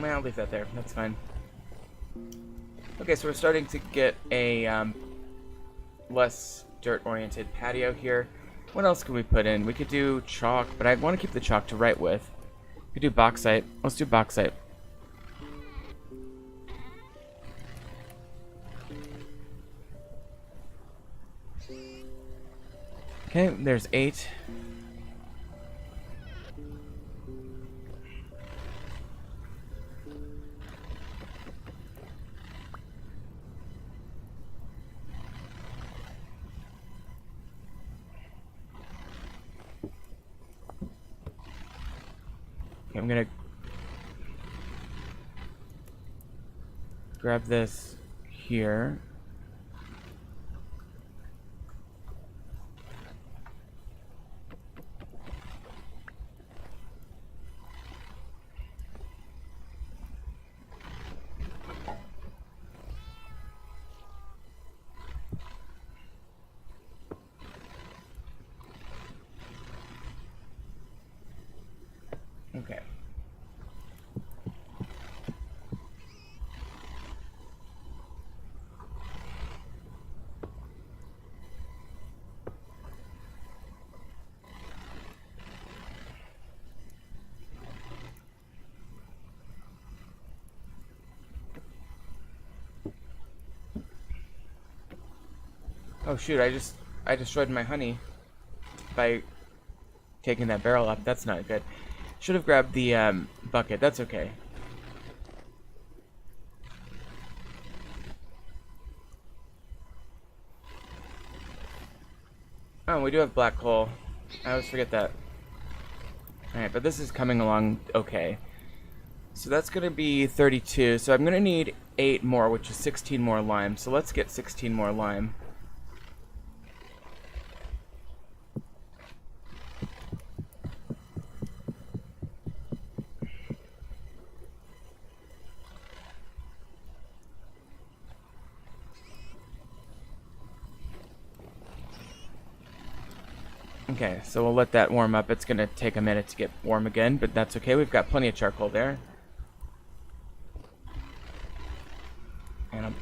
Well, I'll leave that there. That's fine. Okay, so we're starting to get a less dirt-oriented patio here. What else can we put in? We could do chalk, but I want to keep the chalk to write with. We could do bauxite. Let's do bauxite. Okay, there's 8. I'm gonna grab this here. Okay. Oh shoot, I destroyed my honey by taking that barrel up. That's not good. Should have grabbed the bucket. That's okay. Oh, we do have black coal. I always forget that. Alright, but this is coming along okay. So that's going to be 32. So I'm going to need 8 more, which is 16 more lime. So let's get 16 more lime. Okay, so we'll let that warm up. It's going to take a minute to get warm again, but that's okay. We've got plenty of charcoal there. And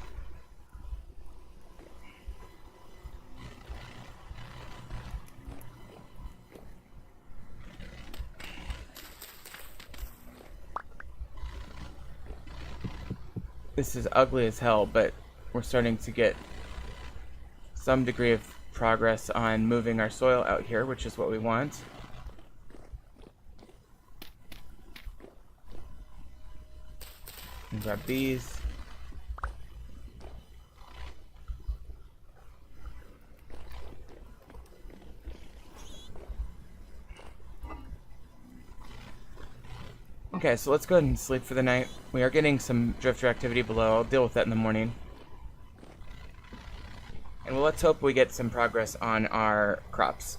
this is ugly as hell, but we're starting to get some degree of progress on moving our soil out here, which is what we want. And grab these. Okay, so let's go ahead and sleep for the night. We are getting some drifter activity below. I'll deal with that in the morning. And well, let's hope we get some progress on our crops.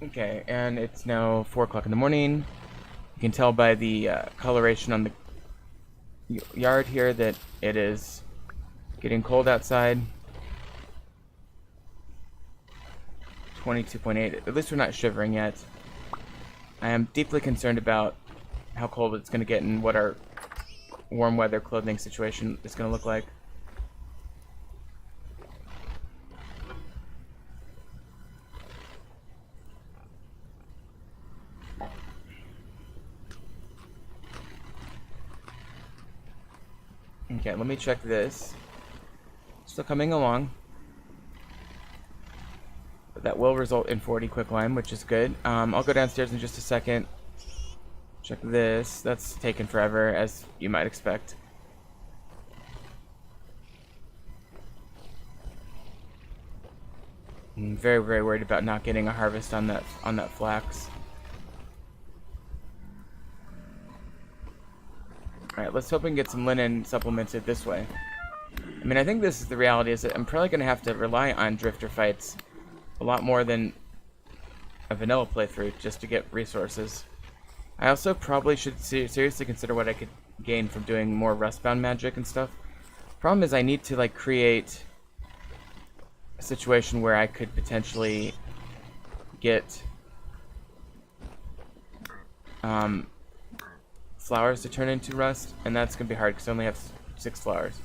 Okay, and it's now 4 o'clock in the morning. You can tell by the coloration on the yard here that it is getting cold outside. 22.8. At least we're not shivering yet. I am deeply concerned about how cold it's going to get and what our warm weather clothing situation is going to look like. Okay, let me check this. Still coming along. But that will result in 40 quicklime, which is good. I'll go downstairs in just a second. Check this. That's taken forever, as you might expect. I'm very, very worried about not getting a harvest on that flax. Alright, let's hope we can get some linen supplemented this way. I mean, I think this is the reality, is that I'm probably going to have to rely on drifter fights a lot more than a vanilla playthrough just to get resources. I also probably should seriously consider what I could gain from doing more Rustbound magic and stuff. Problem is I need to, like, create a situation where I could potentially get flowers to turn into rust, and that's going to be hard because I only have 6 flowers.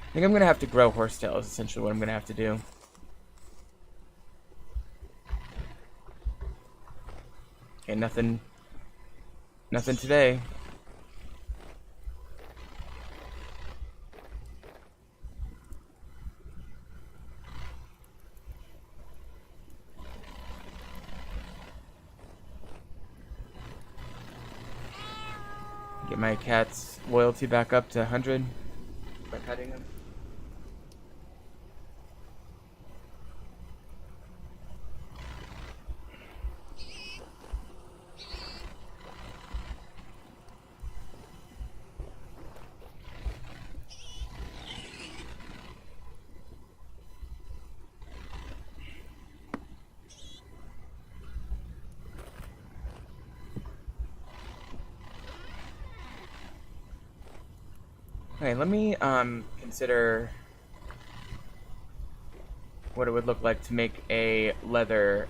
I think I'm going to have to grow horsetail is essentially what I'm going to have to do. Okay, nothing today. Get my cat's loyalty back up to 100 by petting him. Okay, let me consider what it would look like to make a leather,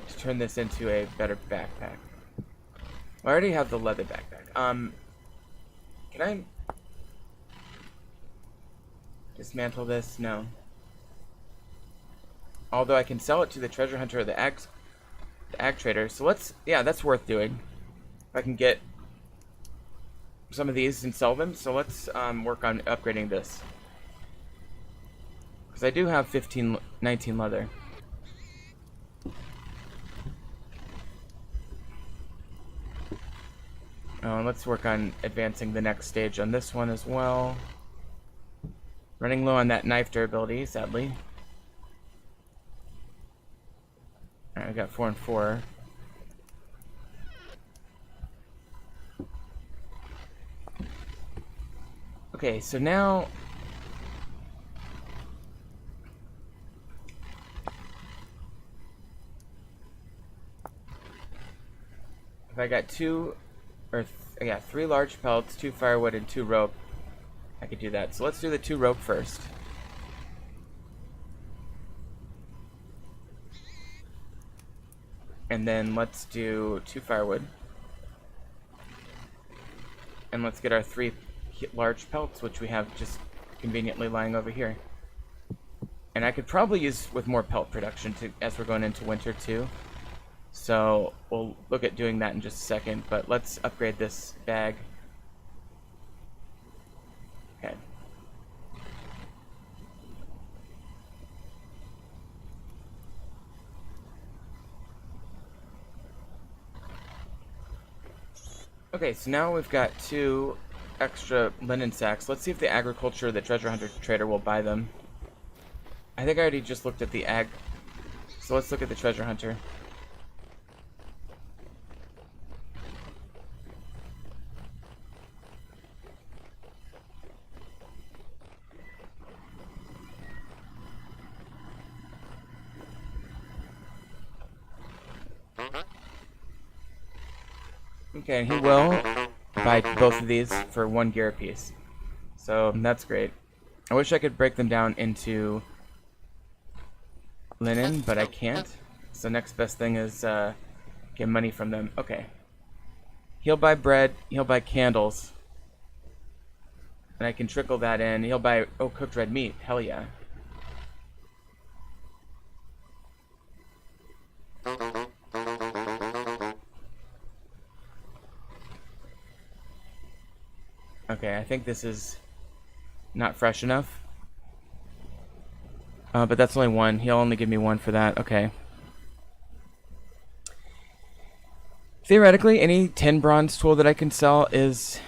to turn this into a better backpack. I already have the leather backpack. Can I dismantle this? No. Although I can sell it to the treasure hunter or the ag trader. So let's, yeah, that's worth doing. If I can get some of these and sell them. So let's work on upgrading this. Because I do have 19 leather. Let's work on advancing the next stage on this one as well. Running low on that knife durability, sadly. Alright, I got 4 and 4. Okay, so now... if I got three large pellets, 2 firewood, and 2 rope, I could do that. So let's do the 2 rope first. And then let's do 2 firewood. And let's get our 3 large pellets, which we have just conveniently lying over here. And I could probably use with more pelt production as we're going into winter too. So we'll look at doing that in just a second, but let's upgrade this bag. Okay. Okay, so now we've got 2 extra linen sacks. Let's see if the agriculture, the treasure hunter trader will buy them. I think I already just looked at the ag, so let's look at the treasure hunter. Okay, he will buy both of these for 1 gear apiece. So that's great. I wish I could break them down into linen, but I can't. So next best thing is get money from them. Okay. He'll buy bread, he'll buy candles. And I can trickle that in. He'll buy, oh, cooked red meat. Hell yeah. Okay, I think this is not fresh enough. But that's only 1. He'll only give me 1 for that. Okay. Theoretically, any 10 bronze tool that I can sell is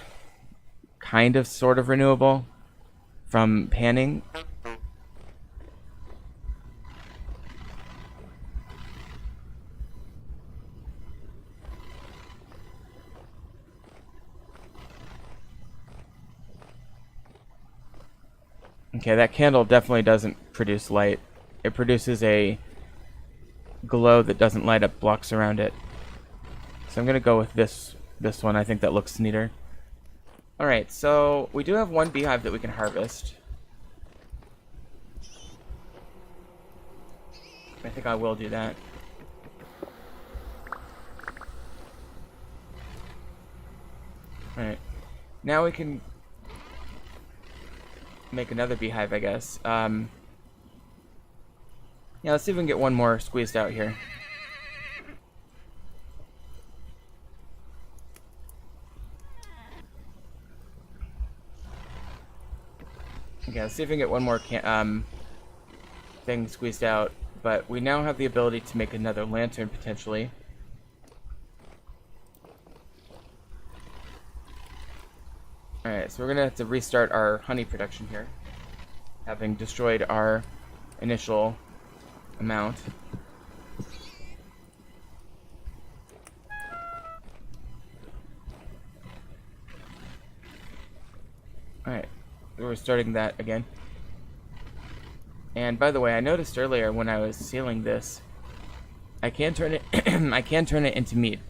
kind of sort of renewable from panning. Okay, that candle definitely doesn't produce light. It produces a glow that doesn't light up blocks around it. So I'm gonna go with this one. I think that looks neater. Alright, so we do have 1 beehive that we can harvest. I think I will do that. Alright. Now we can make another beehive, I guess. Yeah, let's see if we can get 1 more squeezed out here. Okay, let's see if we can get 1 more thing squeezed out. But we now have the ability to make another lantern, potentially. Alright, so we're going to have to restart our honey production here, having destroyed our initial amount. Alright, we're starting that again. And by the way, I noticed earlier when I was sealing this, I can turn it I can turn it into mead.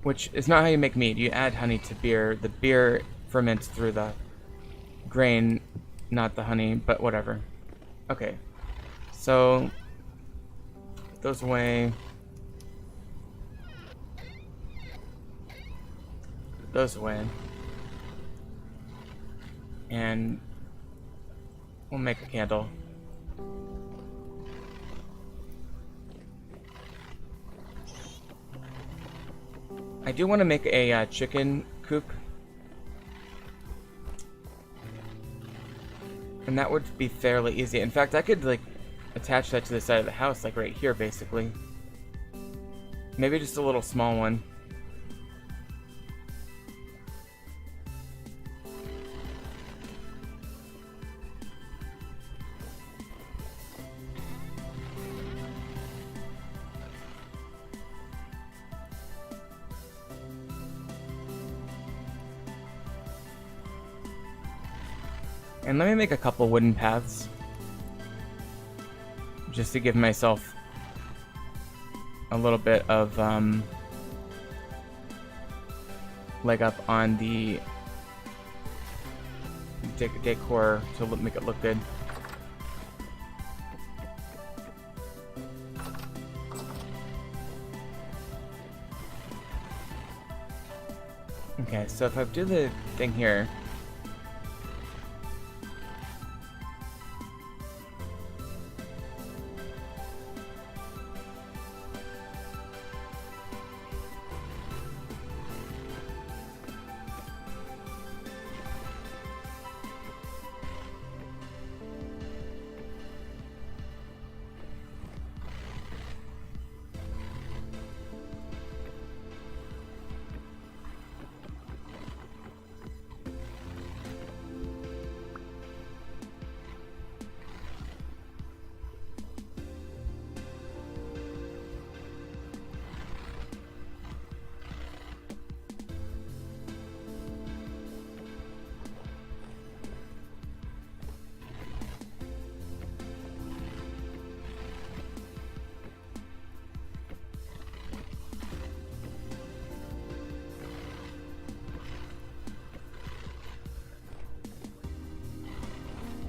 Which is not how you make mead. You add honey to beer. The beer ferments through the grain, not the honey, but whatever. Okay. So those away. Those away. And we'll make a candle. I do want to make a chicken coop. And that would be fairly easy. In fact, I could, like, attach that to the side of the house, like right here, basically. Maybe just a little small one. And let me make a couple wooden paths. Just to give myself a little bit of leg up on the decor to make it look good. Okay, so if I do the thing here,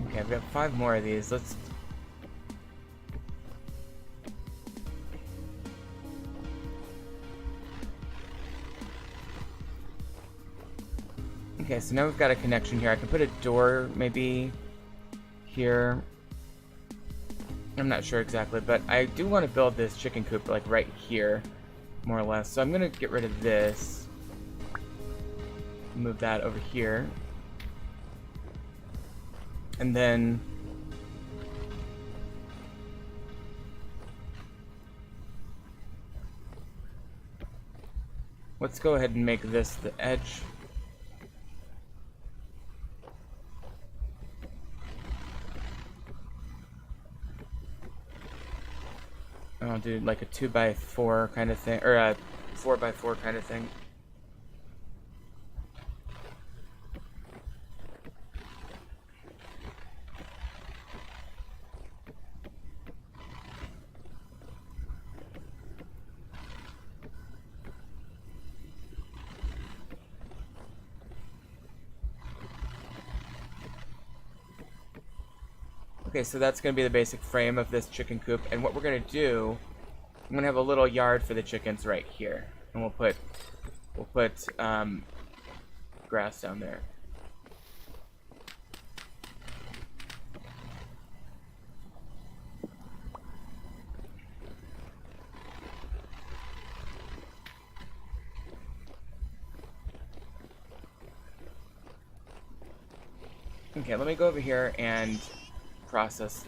okay, I've got 5 more of these. Let's... Okay, so now we've got a connection here. I can put a door maybe here. I'm not sure exactly, but I do want to build this chicken coop like right here, more or less. So I'm going to get rid of this. Move that over here. And then let's go ahead and make this the edge. And I'll do like a 2x4 kind of thing, or a 4x4 kind of thing. Okay, so that's going to be the basic frame of this chicken coop, and what we're going to do, I'm going to have a little yard for the chickens right here, and we'll put grass down there. Okay, let me go over here and process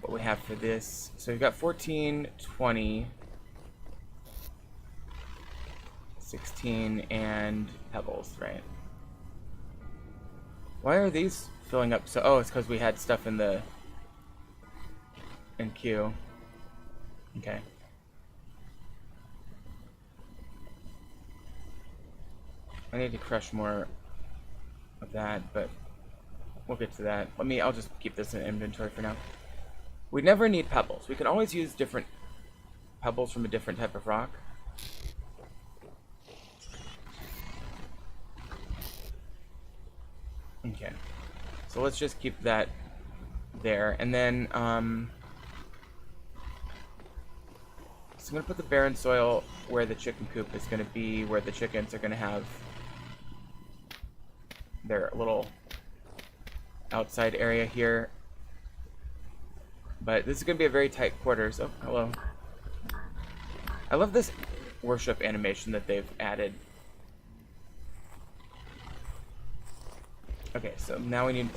what we have for this. So we've got 14, 20, 16, and pebbles, right? Why are these filling up so... Oh, it's because we had stuff in queue. Okay. I need to crush more of that, but we'll get to that. I'll just keep this in inventory for now. We never need pebbles. We can always use different pebbles from a different type of rock. Okay. So let's just keep that there. And then, so I'm going to put the barren soil where the chicken coop is going to be, where the chickens are going to have their little outside area here. But this is going to be a very tight quarters. Oh, hello. I love this worship animation that they've added. Okay, so now we need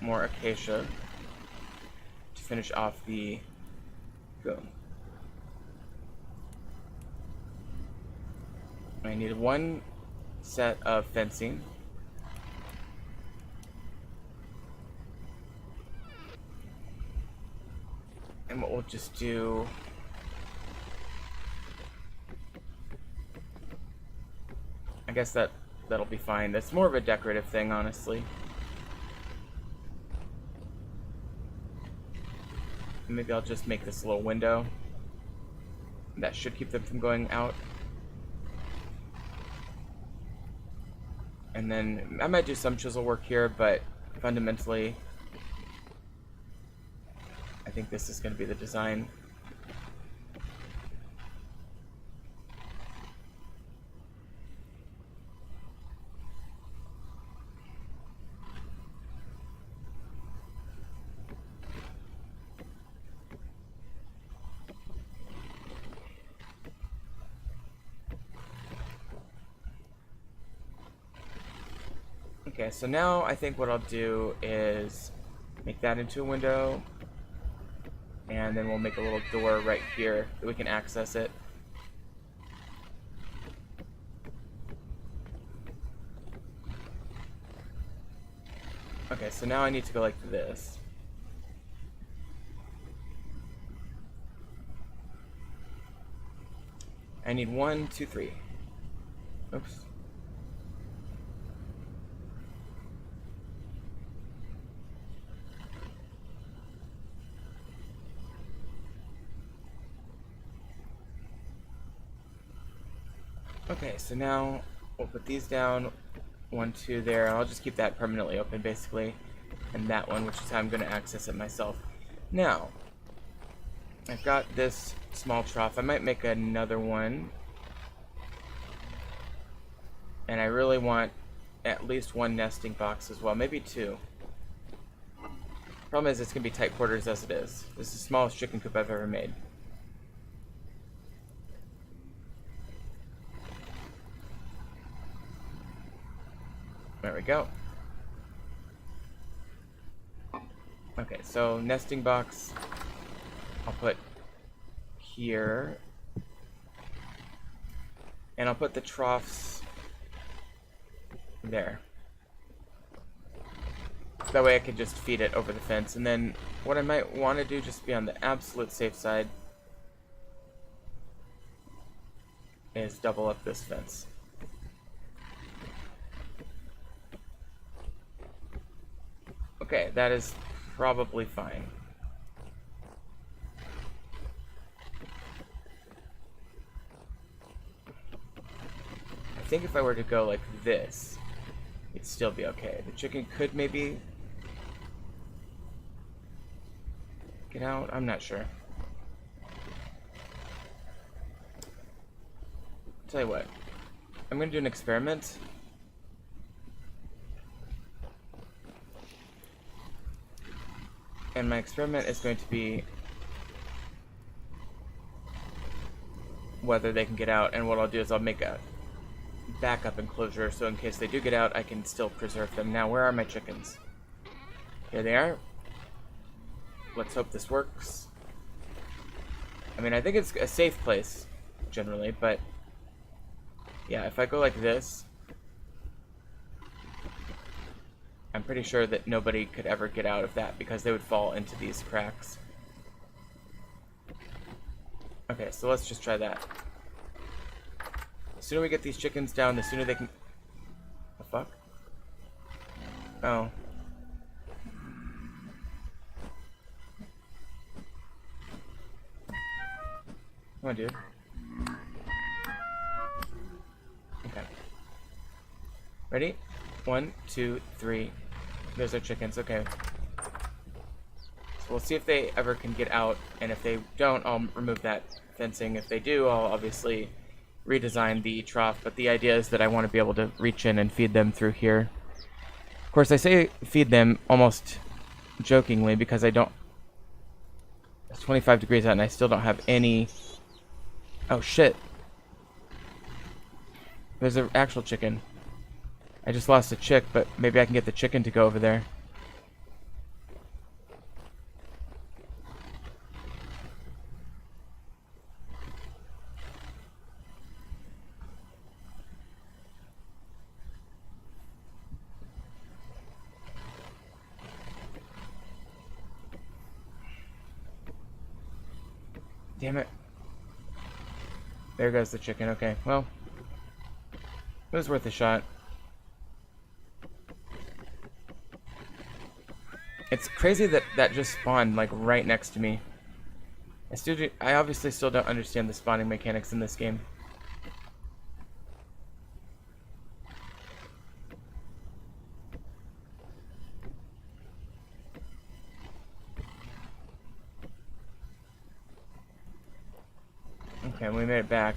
more acacia to finish off the goon. I need 1 set of fencing. And what we'll just do... I guess that'll be fine. That's more of a decorative thing, honestly. Maybe I'll just make this a little window. That should keep them from going out. And then I might do some chisel work here, but fundamentally, I think this is going to be the design. Okay, so now I think what I'll do is make that into a window, and then we'll make a little door right here that we can access it. Okay, so now I need to go like this. I need 1, 2, 3. Oops. Okay, so now we'll put these down, 1, 2 there, and I'll just keep that permanently open basically, and that one, which is how I'm going to access it myself. Now, I've got this small trough. I might make another one, and I really want at least 1 nesting box as well, maybe 2. Problem is it's going to be tight quarters as it is. This is the smallest chicken coop I've ever made. There we go. Okay, so nesting box I'll put here, and I'll put the troughs there. That way I can just feed it over the fence. And then what I might want to do, just to be on the absolute safe side, is double up this fence. Okay, that is probably fine. I think if I were to go like this, it'd still be okay. The chicken could maybe get out. I'm not sure. Tell you what, I'm gonna do an experiment. And my experiment is going to be whether they can get out, and what I'll do is I'll make a backup enclosure so in case they do get out I can still preserve them. Now where are my chickens? Here they are. Let's hope this works. I mean, I think it's a safe place generally, but yeah, if I go like this, I'm pretty sure that nobody could ever get out of that because they would fall into these cracks. Okay, so let's just try that. The sooner we get these chickens down, the sooner they can... The fuck? Oh. Come on, dude. Okay. Ready? 1, 2, 3. Those are chickens, okay. So we'll see if they ever can get out, and if they don't, I'll remove that fencing. If they do, I'll obviously redesign the trough, but the idea is that I want to be able to reach in and feed them through here. Of course, I say feed them almost jokingly because I don't... It's 25 degrees out and I still don't have any... Oh, shit. There's an actual chicken. I just lost a chick, but maybe I can get the chicken to go over there. Damn it. There goes the chicken. Okay, well, it was worth a shot. It's crazy that that just spawned, like, right next to me. I obviously still don't understand the spawning mechanics in this game. Okay, we made it back.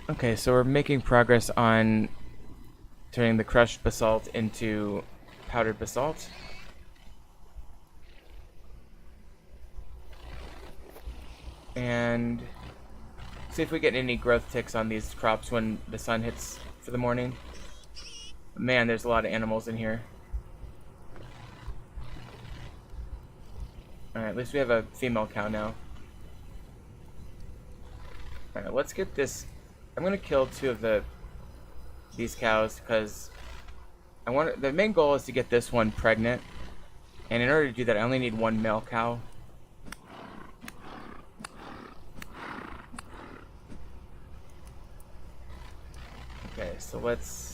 Okay, so we're making progress on turning the crushed basalt into powdered basalt. And see if we get any growth ticks on these crops when the sun hits for the morning. Man, there's a lot of animals in here. Alright, at least we have a female cow now. Alright, let's get this. I'm gonna kill two of these cows because the main goal is to get this one pregnant. And in order to do that, I only need one male cow. Okay, so let's...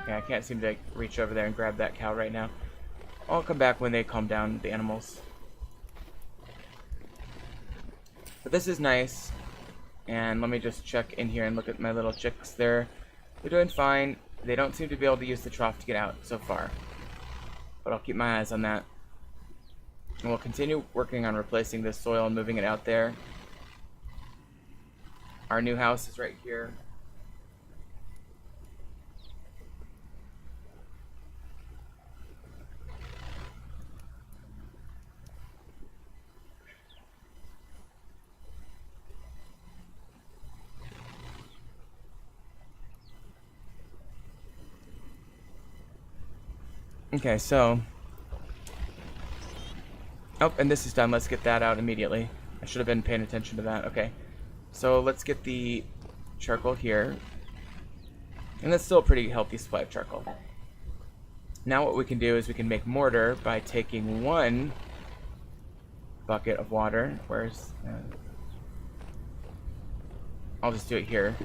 Okay, I can't seem to reach over there and grab that cow right now. I'll come back when they calm down, the animals. But this is nice. And let me just check in here and look at my little chicks. They're doing fine. They don't seem to be able to use the trough to get out so far. But I'll keep my eyes on that. And we'll continue working on replacing this soil and moving it out there. Our new house is right here. Okay, so... Oh, and this is done. Let's get that out immediately. I should have been paying attention to that. Okay. So let's get the charcoal here. And that's still a pretty healthy supply of charcoal. Now what we can do is we can make mortar by taking one bucket of water. Where's... I'll just do it here.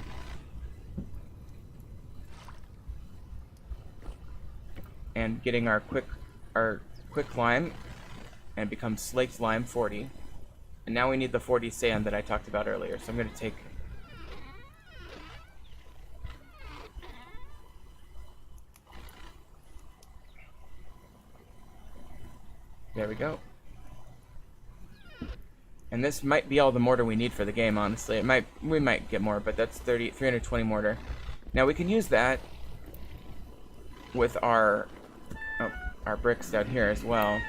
And getting our quick lime, and it becomes slaked lime 40. And now we need the 40 sand that I talked about earlier. So I'm going to take... There we go. And this might be all the mortar we need for the game, honestly. We might get more, but that's 320 mortar. Now we can use that with our bricks down here as well.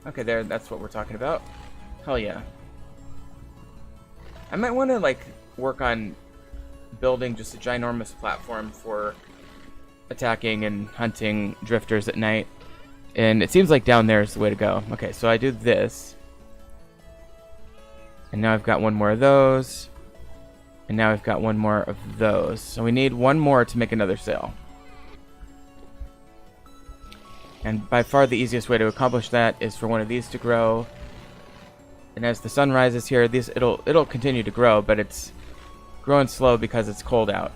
Okay, that's what we're talking about. Hell yeah. I might want to, like, work on building just a ginormous platform for attacking and hunting drifters at night. And it seems like down there is the way to go. Okay, so I do this. And now I've got one more of those. And now I've got one more of those. So we need one more to make another sail. And by far the easiest way to accomplish that is for one of these to grow. And as the sun rises here, it'll continue to grow, but it's growing slow because it's cold out.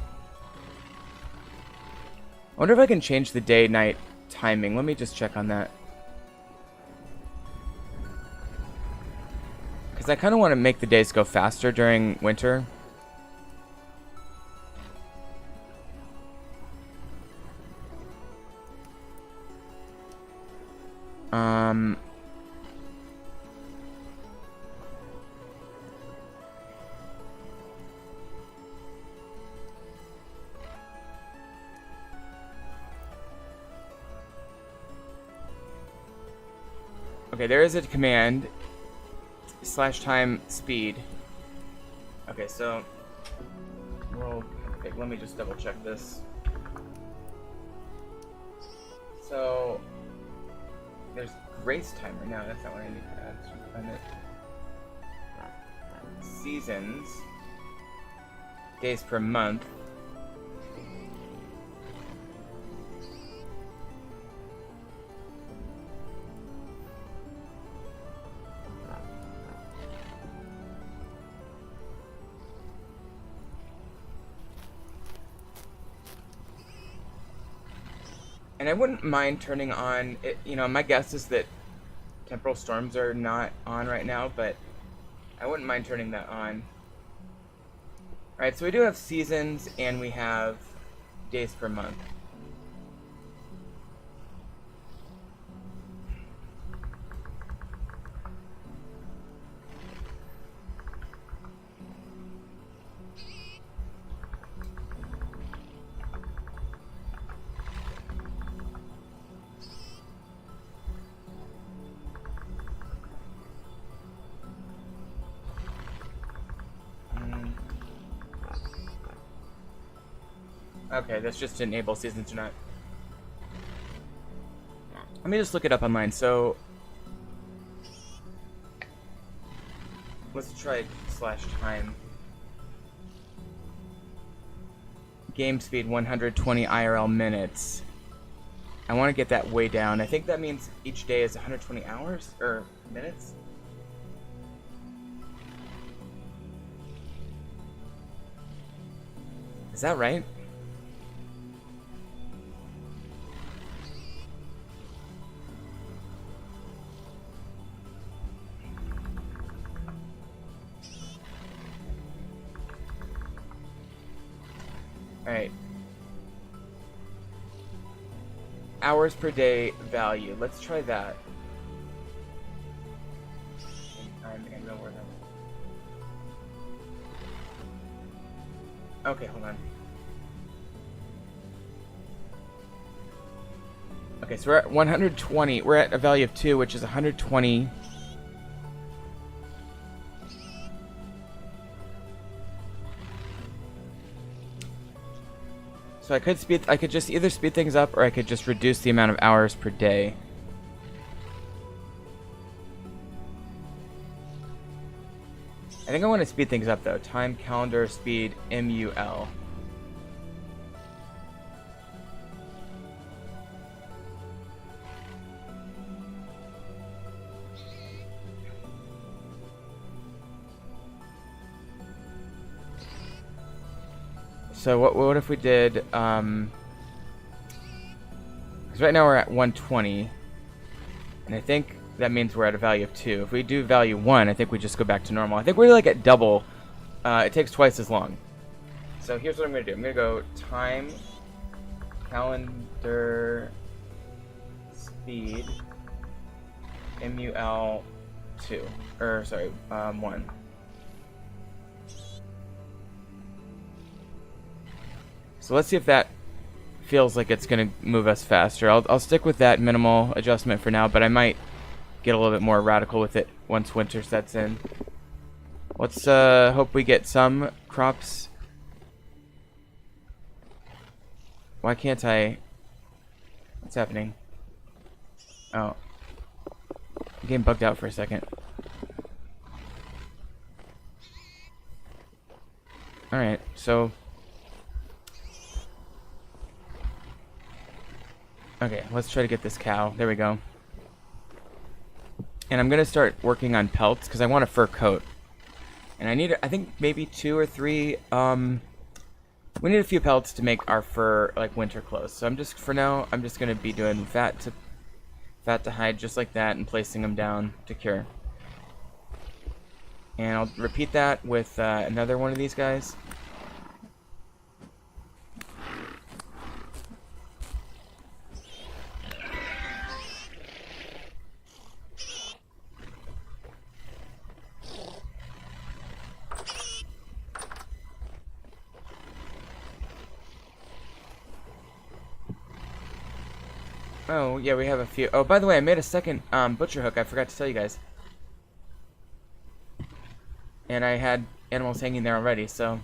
I wonder if I can change the day-night timing. Let me just check on that. Because I kind of want to make the days go faster during winter. Okay, there is a command /time speed. Okay, so let me just double check this. So There's grace timer. No, that's not what I need to add. Just find it. Seasons. Days per month. And I wouldn't mind turning on it. You know, my guess is that temporal storms are not on right now, but I wouldn't mind turning that on. Alright, so we do have seasons and we have days per month. Okay, that's just to enable seasons or not. Let me just look it up online. So let's try /time. Game speed 120 IRL minutes. I want to get that way down. I think that means each day is 120 hours or minutes. Is that right? Alright. Hours per day value. Let's try that. Okay, hold on. Okay, so we're at 120. We're at a value of 2, which is 120. So I could just either speed things up or I could just reduce the amount of hours per day. I think I want to speed things up though. Time, calendar, speed, MUL. So what if we did, because right now we're at 120, and I think that means we're at a value of 2. If we do value 1, I think we just go back to normal. I think we're like at double. It takes twice as long. So here's what I'm going to do. I'm going to go time, calendar, speed, MUL 2, or sorry, 1. So let's see if that feels like it's going to move us faster. I'll stick with that minimal adjustment for now, but I might get a little bit more radical with it once winter sets in. Let's hope we get some crops. Why can't I? What's happening? Oh. The game bugged out for a second. Alright, so... Okay, let's try to get this cow. There we go. And I'm going to start working on pelts, because I want a fur coat. And I need, I think, maybe 2 or 3, we need a few pelts to make our fur, like, winter clothes. So I'm just, for now, I'm just going to be doing fat to hide, just like that, and placing them down to cure. And I'll repeat that with another one of these guys. Oh, yeah, we have a few. Oh, by the way, I made a second butcher hook. I forgot to tell you guys. And I had animals hanging there already, so...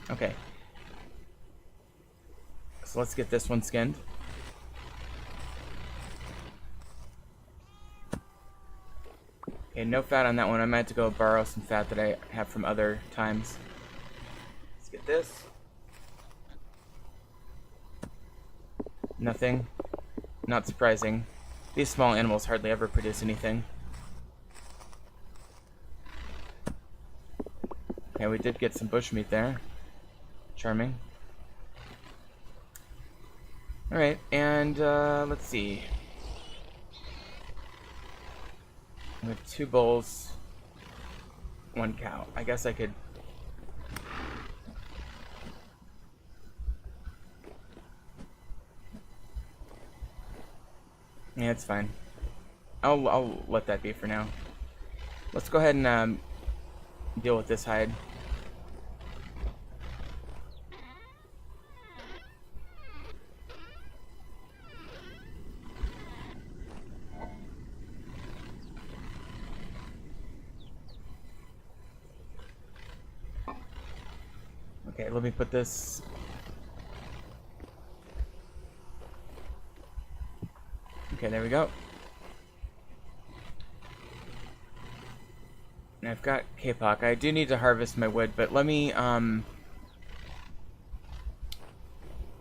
Okay. So let's get this one skinned. Okay, no fat on that one. I might have to go borrow some fat that I have from other times. Let's get this. Nothing. Not surprising. These small animals hardly ever produce anything. Okay, we did get some bushmeat there. Charming. Alright, and let's see. We have 2 bulls, 1 cow. I guess I could... Yeah, it's fine. I'll let that be for now. Let's go ahead and deal with this hide. Okay, let me put this... Okay, there we go. And I've got Kapok. I do need to harvest my wood, but let me, I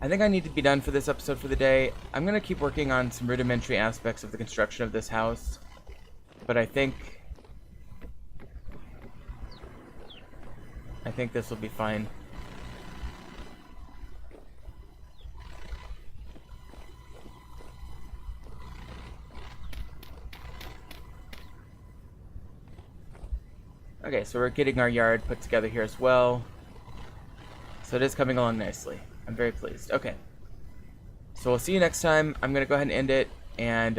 think I need to be done for this episode for the day. I'm going to keep working on some rudimentary aspects of the construction of this house, but I think this will be fine. Okay, so we're getting our yard put together here as well. So it is coming along nicely. I'm very pleased. Okay. So we'll see you next time. I'm going to go ahead and end it, and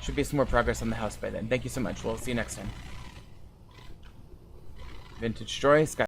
should be some more progress on the house by then. Thank you so much. We'll see you next time. Vintage Joy, Sky.